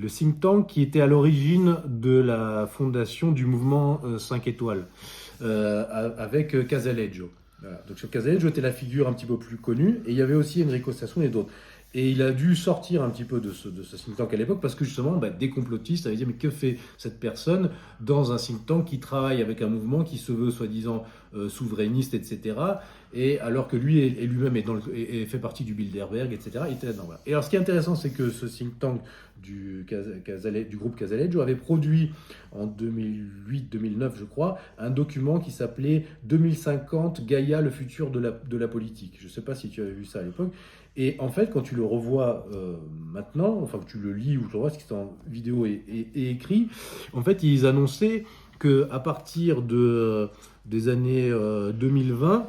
think tank qui était à l'origine de la fondation du mouvement 5 étoiles, avec Casaleggio. Voilà. Donc, Casaleggio était la figure un petit peu plus connue, et il y avait aussi Enrico Sassoon et d'autres. Et il a dû sortir un petit peu de ce think tank à l'époque parce que justement, des complotistes avaient dit mais que fait cette personne dans un think tank qui travaille avec un mouvement qui se veut soi-disant souverainiste, etc. Et alors que lui lui-même fait partie du Bilderberg, etc. Il était là-dedans. Voilà. Et alors ce qui est intéressant, c'est que ce think tank du groupe Casaleggio avait produit en 2008-2009, je crois, un document qui s'appelait 2050 Gaïa, le futur de la politique. Je ne sais pas si tu avais vu ça à l'époque. Et en fait, quand tu le revois maintenant, enfin que tu le lis ou tu le revois, ce qui est en vidéo et écrit, en fait, ils annonçaient que à partir des années 2020,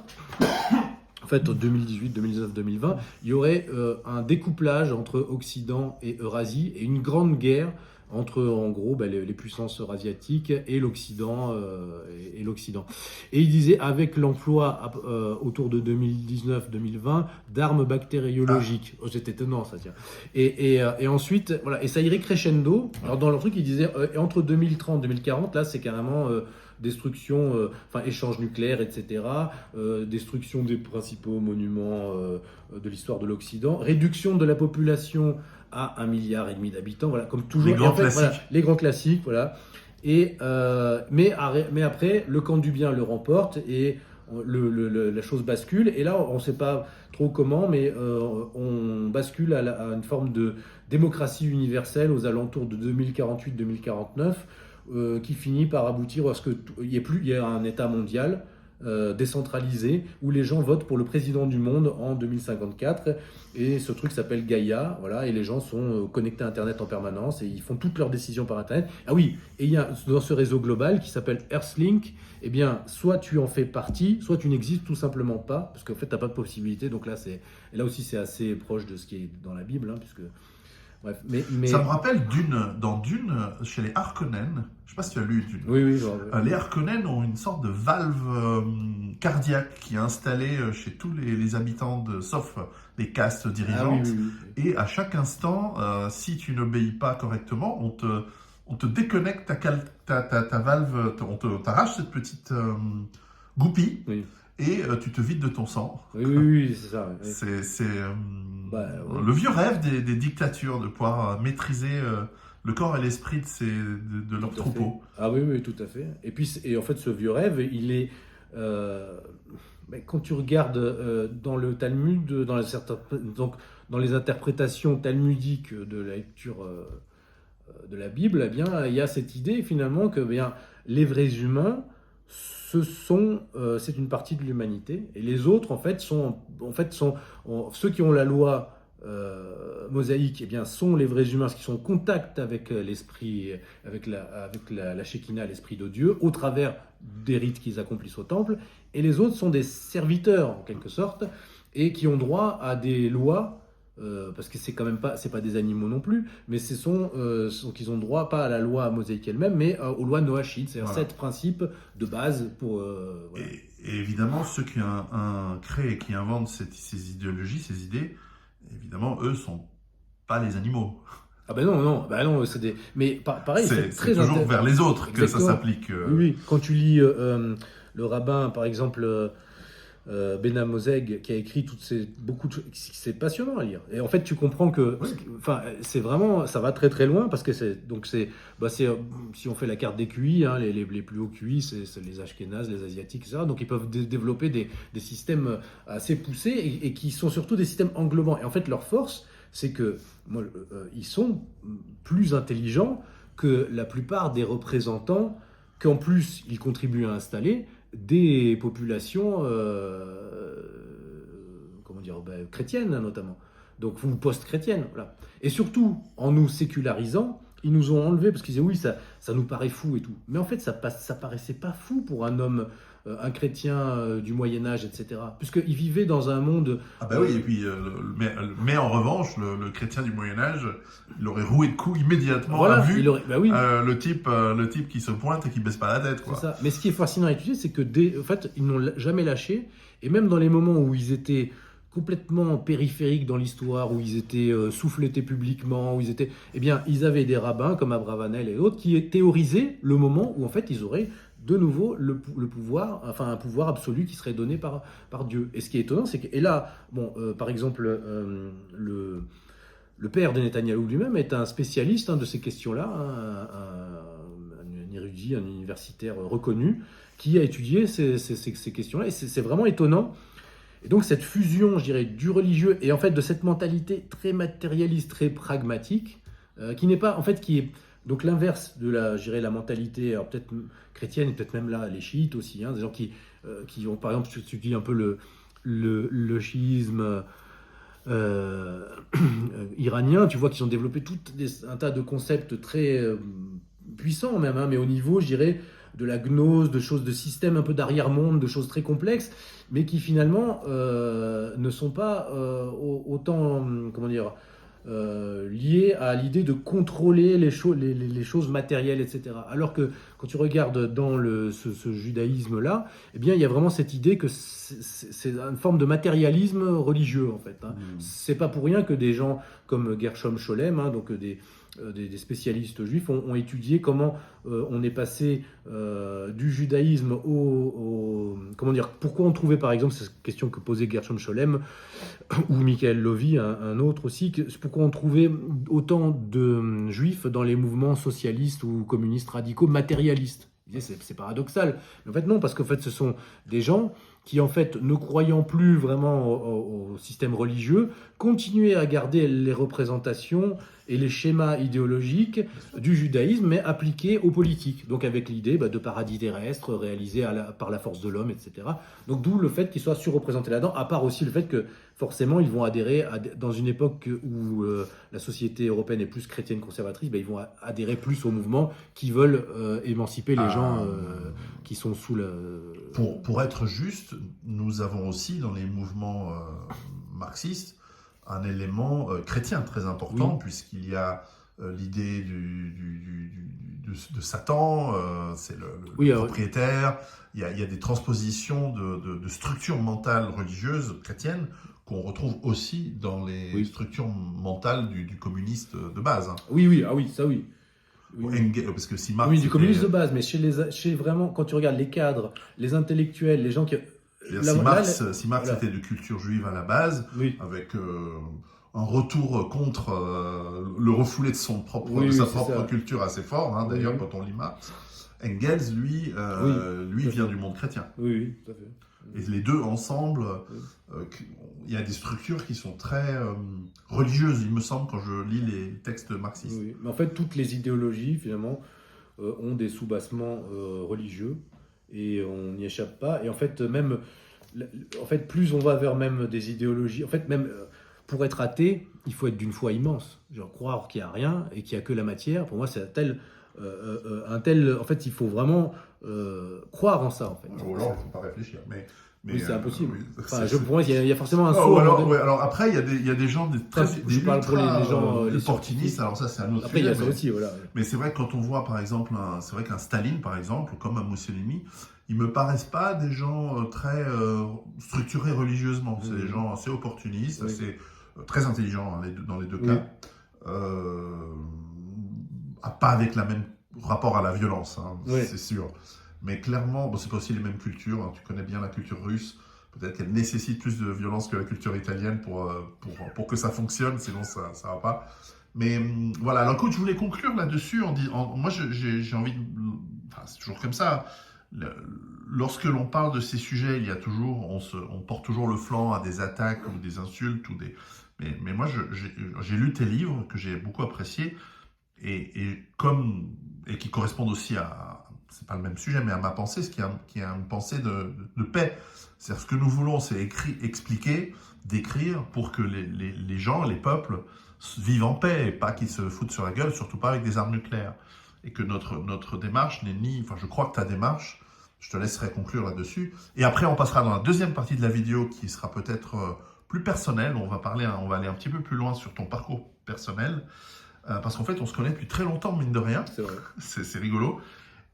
en fait, en 2018, 2019, 2020, il y aurait un découplage entre Occident et Eurasie et une grande guerre entre, en gros, les puissances eurasiatiques et l'Occident. Et il disait, avec l'emploi autour de 2019-2020 d'armes bactériologiques. Oh, c'est étonnant, ça, tiens. Et ensuite, voilà, et ça irait crescendo. Alors, dans le truc, il disait, entre 2030 et 2040, là, c'est carrément... destruction, échange nucléaire, etc., destruction des principaux monuments de l'histoire de l'Occident, réduction de la population à 1,5 milliard d'habitants, voilà, comme toujours. Les grands classiques. classiques. Voilà, les grands classiques, voilà. Mais après, le camp du bien le remporte et la chose bascule. Et là, on ne sait pas trop comment, mais on bascule à une forme de démocratie universelle aux alentours de 2048-2049. Qui finit par aboutir à ce qu'il y ait un État mondial décentralisé où les gens votent pour le président du monde en 2054 et ce truc s'appelle Gaïa, voilà, et les gens sont connectés à Internet en permanence et ils font toutes leurs décisions par Internet. Ah oui, et il y a dans ce réseau global qui s'appelle Earthlink, eh bien, soit tu en fais partie, soit tu n'existes tout simplement pas, parce qu'en fait, tu n'as pas de possibilité. Donc là, là aussi, c'est assez proche de ce qui est dans la Bible, hein, puisque... Bref, Ça me rappelle dans Dune, chez les Harkonnen, je ne sais pas si tu as lu Dune. Oui. Les Harkonnen ont une sorte de valve cardiaque qui est installée chez tous les habitants, sauf les castes dirigeantes. oui. Et à chaque instant, si tu n'obéis pas correctement, on te déconnecte ta valve, on t'arrache cette petite goupille. Oui. Et tu te vides de ton sang. Oui, c'est ça. Oui. C'est Oui. le vieux rêve des dictatures, de pouvoir maîtriser le corps et l'esprit de leur troupeau. Ah oui, tout à fait. Et puis, en fait, ce vieux rêve, il est... quand tu regardes dans le Talmud, donc, dans les interprétations talmudiques de la lecture de la Bible, eh bien, il y a cette idée finalement que les vrais humains, c'est une partie de l'humanité, et les autres sont ceux qui ont la loi mosaïque, eh bien, sont les vrais humains, ceux qui sont en contact avec l'esprit, avec la Shekinah, l'esprit de Dieu, au travers des rites qu'ils accomplissent au temple, et les autres sont des serviteurs en quelque sorte, et qui ont droit à des lois. Parce que c'est pas des animaux non plus, mais qu'ils ont droit pas à la loi mosaïque elle-même, mais aux lois noachites, c'est-à-dire 7 principes de base pour. Voilà. Et évidemment, ceux qui créent et qui inventent ces idéologies, ces idées, évidemment, eux sont pas les animaux. Ah ben non, c'est des. Mais pareil, c'est très toujours vers les autres. Exactement. Que ça s'applique. Oui, quand tu lis le rabbin, par exemple. Bena Moseg qui a écrit c'est passionnant à lire, et en fait tu comprends que c'est vraiment, ça va très très loin, parce que si on fait la carte des QI, hein, les plus hauts QI, c'est les Ashkénazes, les Asiatiques, etc. Donc ils peuvent développer des systèmes assez poussés et qui sont surtout des systèmes englobants, et en fait leur force c'est que ils sont plus intelligents que la plupart des représentants qu'en plus ils contribuent à installer des populations chrétiennes notamment, donc, ou post-chrétiennes, voilà. Et surtout en nous sécularisant, ils nous ont enlevé, parce qu'ils disaient oui, ça nous paraît fou et tout, mais en fait ça paraissait pas fou pour un homme, un chrétien du Moyen-Âge, etc., puisqu'il vivait dans un monde... Ah bah oui, et puis, mais en revanche, le chrétien du Moyen-Âge, il aurait roué de coups immédiatement, voilà, vu oui. le type qui se pointe et qui baisse pas la tête, quoi. C'est ça. Mais ce qui est fascinant à étudier, c'est que en fait, ils n'ont jamais lâché, et même dans les moments où ils étaient complètement périphériques dans l'histoire, où ils étaient souffletés publiquement, eh bien, ils avaient des rabbins comme Abravanel et autres qui théorisaient le moment où en fait ils auraient de nouveau le pouvoir, enfin un pouvoir absolu qui serait donné par Dieu. Et ce qui est étonnant, c'est que, et là, par exemple, le père de Netanyahou lui-même est un spécialiste de ces questions-là, un érudit, un universitaire reconnu, qui a étudié ces questions-là, et c'est vraiment étonnant. Et donc cette fusion, je dirais, du religieux et en fait de cette mentalité très matérialiste, très pragmatique, qui n'est pas, en fait, qui est donc l'inverse de la mentalité, alors peut-être chrétienne, et peut-être même là les chiites aussi, des gens qui ont, par exemple, tu dis un peu le chiisme iraniens, tu vois qu'ils ont développé un tas de concepts très puissants même, hein, mais au niveau, je dirais, de la gnose, de choses de système un peu d'arrière-monde, de choses très complexes, mais qui finalement ne sont pas autant, comment dire, liées à l'idée de contrôler les choses matérielles, etc. Alors que quand tu regardes dans ce judaïsme-là, eh bien, il y a vraiment cette idée que c'est une forme de matérialisme religieux, en fait. Hein. C'est pas pour rien que des gens comme Gershom Scholem, hein, donc des spécialistes juifs, ont étudié comment on est passé du judaïsme comment dire, pourquoi on trouvait, par exemple, cette question que posait Gershom Scholem, ou Michael Lovy, un autre aussi, pourquoi on trouvait autant de juifs dans les mouvements socialistes ou communistes radicaux matérialistes. C'est paradoxal, mais en fait non, parce qu'en fait ce sont des gens qui, en fait, ne croyant plus vraiment au système religieux, continuaient à garder les représentations et les schémas idéologiques du judaïsme, mais appliqués aux politiques. Donc avec l'idée de paradis terrestre réalisé par la force de l'homme, etc. Donc d'où le fait qu'ils soient surreprésentés là-dedans, à part aussi le fait que forcément ils vont adhérer, dans une époque où la société européenne est plus chrétienne conservatrice, ils vont adhérer plus au mouvement qui veulent émanciper les gens qui sont sous la... Pour être juste, nous avons aussi dans les mouvements marxistes un élément chrétien très important, puisqu'il y a l'idée de Satan, c'est le propriétaire, il y a des transpositions de structures mentales religieuses chrétiennes qu'on retrouve aussi dans les structures mentales du communiste de base. Hein. Oui, ça oui. Parce que si Marx du communisme de base, mais chez vraiment, quand tu regardes les cadres, les intellectuels, les gens qui... Si Marx était de culture juive à la base, avec un retour contre le refoulé de sa propre culture assez fort, hein, d'ailleurs, quand on lit Marx, Engels, lui vient du monde chrétien. Oui, tout à fait. Et les deux ensemble, il y a des structures qui sont très religieuses, il me semble, quand je lis les textes marxistes. Oui, mais en fait, toutes les idéologies, finalement, ont des soubassements religieux, et on n'y échappe pas. Et en fait, plus on va vers même des idéologies... En fait, même pour être athée, il faut être d'une foi immense. Genre croire qu'il n'y a rien et qu'il n'y a que la matière. Pour moi, c'est un tel... En fait, il faut vraiment croire en ça, en fait. Ou alors, il ne faut pas réfléchir. Mais c'est impossible. Pour moi, il y a forcément un saut. Alors après, il y a des gens je parle pour les gens opportunistes. Alors ça, c'est un autre sujet. Après, il y a ça aussi, voilà. Mais c'est vrai que quand on voit, par exemple, c'est vrai qu'un Staline, par exemple, comme un Mussolini, ils me paraissent pas des gens très structurés religieusement. C'est des gens assez opportunistes, assez très intelligents dans les deux cas. Pas avec le même rapport à la violence, hein, c'est sûr. Mais clairement, c'est pas aussi les mêmes cultures. Hein. Tu connais bien la culture russe. Peut-être qu'elle nécessite plus de violence que la culture italienne pour que ça fonctionne, sinon ça va pas. Mais voilà, alors écoute, je voulais conclure là-dessus moi j'ai envie de... Enfin, c'est toujours comme ça. Lorsque l'on parle de ces sujets, il y a toujours, on porte toujours le flanc à des attaques ou des insultes. Mais moi, j'ai lu tes livres que j'ai beaucoup appréciés et qui correspondent aussi c'est pas le même sujet, mais à ma pensée, qui est une pensée de paix. C'est-à-dire ce que nous voulons, c'est expliquer, décrire pour que les gens, les peuples vivent en paix et pas qu'ils se foutent sur la gueule, surtout pas avec des armes nucléaires. Et que notre démarche n'est enfin je crois que ta démarche, je te laisserai conclure là-dessus. Et après, on passera dans la deuxième partie de la vidéo qui sera peut-être plus personnelle. On va aller un petit peu plus loin sur ton parcours personnel. Parce qu'en fait, on se connaît depuis très longtemps, mine de rien. C'est vrai. C'est rigolo.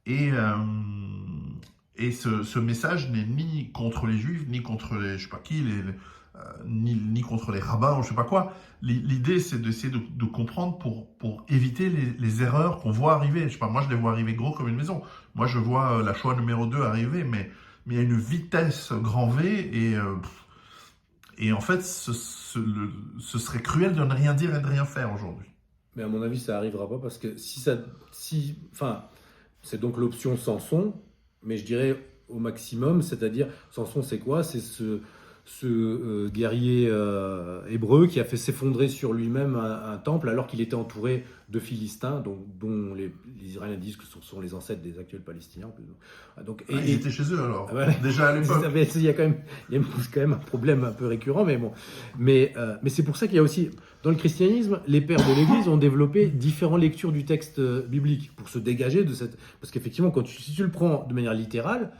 Et ce message n'est ni contre les juifs, ni contre les, je sais pas qui, ni contre les rabbins, ou je sais pas quoi. L'idée, c'est d'essayer de comprendre pour éviter les erreurs qu'on voit arriver. Je sais pas, moi, je les vois arriver gros comme une maison. Moi, je vois la Shoah numéro 2 arriver, mais il y a une vitesse grand V, et en fait, ce serait cruel de ne rien dire et de rien faire aujourd'hui. Mais à mon avis, ça n'arrivera pas, parce que c'est donc l'option Samson, mais je dirais au maximum, c'est-à-dire, Samson, c'est quoi? C'est guerrier hébreu qui a fait s'effondrer sur lui-même un temple alors qu'il était entouré de Philistins, dont les Israéliens disent que ce sont les ancêtres des actuels Palestiniens. Donc, Ils étaient chez eux alors, voilà. déjà à l'époque. Il y a quand même un problème un peu récurrent, mais bon. Mais c'est pour ça qu'il y a aussi, dans le christianisme, les pères de l'Église ont développé différentes lectures du texte biblique pour se dégager de cette... Parce qu'effectivement, si tu le prends de manière littérale,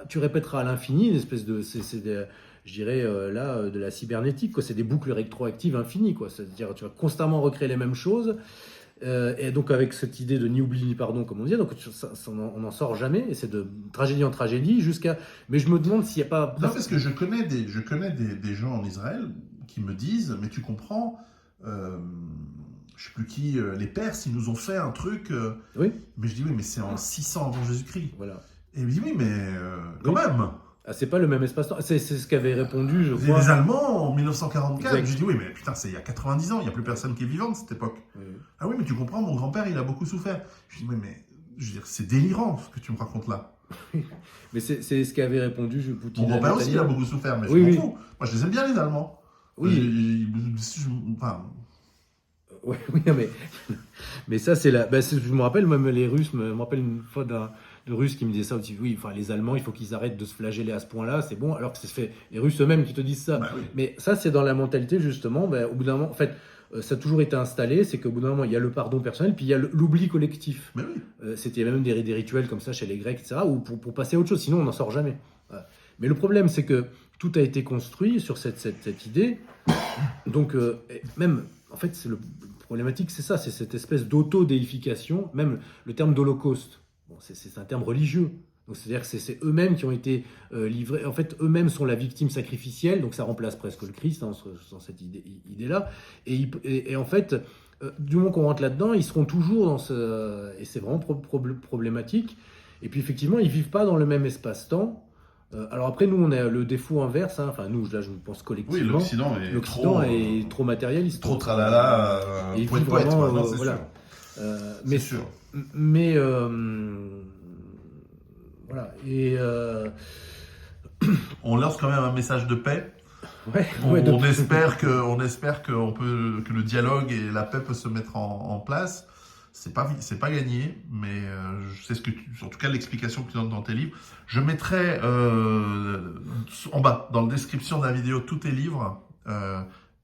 tu répéteras à l'infini une espèce de... je dirais de la cybernétique, quoi. C'est des boucles rétroactives infinies, quoi. C'est-à-dire tu vas constamment recréer les mêmes choses. Et donc avec cette idée de ni oubli ni pardon, comme on dit, donc on n'en sort jamais, et c'est de tragédie en tragédie jusqu'à... Mais je me demande s'il n'y a pas... Non, parce que je connais des gens en Israël qui me disent, mais tu comprends, je sais plus qui, les Perses, ils nous ont fait un truc, Oui. Mais je dis oui, mais c'est en 600 avant Jésus-Christ. Voilà. Et il me dit oui, mais quand même. Ah, c'est pas le même espace-temps. C'est ce qu'avait répondu, je crois. Les Allemands en 1944. Exact. Je dis oui, mais putain, c'est il y a 90 ans, il n'y a plus personne qui est vivant de cette époque. Oui. Ah oui, mais tu comprends, mon grand-père, il a beaucoup souffert. Je dis oui, mais je veux dire, c'est délirant ce que tu me racontes là. Mais c'est ce qu'avait répondu Poutine. Mon grand-père aussi, il a beaucoup souffert, mais Oui, je m'en oui. fous. Moi, je les aime bien, les Allemands. Oui. Enfin, Oui, mais ça, c'est la. Je me rappelle même les Russes. Je me rappelle une fois de Russe qui me disait ça aussi. Oui, enfin, les Allemands, il faut qu'ils arrêtent de se flageller à ce point-là. C'est bon. Alors que c'est fait les Russes eux-mêmes qui te disent ça. bah oui. Mais ça, c'est dans la mentalité justement. Au bout d'un moment, en fait, ça a toujours été installé. C'est qu'au bout d'un moment, il y a le pardon personnel, puis il y a l'oubli collectif. Mais oui. C'était même des rituels comme ça chez les Grecs, etc. Ou pour passer à autre chose. Sinon, on n'en sort jamais. Voilà. Mais le problème, c'est que tout a été construit sur cette idée. Donc, même, en fait, c'est le problématique, c'est ça, c'est cette espèce d'auto-déification, même le terme d'holocauste. Bon, c'est un terme religieux. Donc, c'est-à-dire que c'est eux-mêmes qui ont été livrés. En fait, eux-mêmes sont la victime sacrificielle, donc ça remplace presque le Christ, hein, dans cette idée-là. Et en fait, du moment qu'on rentre là-dedans, ils seront toujours dans ce... Et c'est vraiment problématique. Et puis, effectivement, ils ne vivent pas dans le même espace-temps. Alors après, nous, on a le défaut inverse. Hein. Enfin, nous, là, je pense collectivement. Oui, l'Occident est trop matérialiste. Trop tralala, poète, vraiment, non, c'est voilà. sûr. Mais C'est sûr. Mais voilà. Et On lance quand même un message de paix. ouais, On espère que le dialogue et la paix peuvent se mettre en place. C'est pas gagné, mais je sais en tout cas l'explication que tu donnes dans tes livres. Je mettrai en bas, dans la description de la vidéo, tous tes livres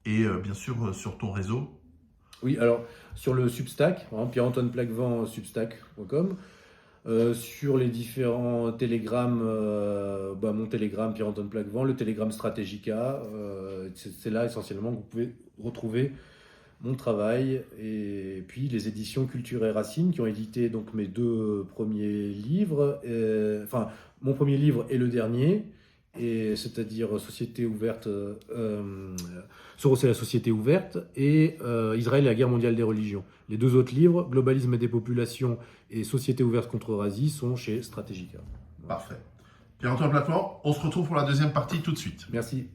et bien sûr sur ton réseau. Oui, alors sur le Substack, Pierre-Antoine Plaquevent, substack.com. Sur les différents télégrammes, mon télégramme Pierre-Antoine Plaquevent, le télégramme Stratégica, c'est là essentiellement que vous pouvez retrouver mon travail, et puis les éditions Culture et Racines qui ont édité donc mes deux premiers livres, enfin mon premier livre et le dernier, et c'est-à-dire Société ouverte, Soros et la société ouverte, et Israël et la guerre mondiale des religions. Les deux autres livres, Globalisme et des populations et Société ouverte contre Eurasie, sont chez Stratégica. Parfait. Pierre-Antoine Plaquevent, on se retrouve pour la deuxième partie tout de suite. Merci.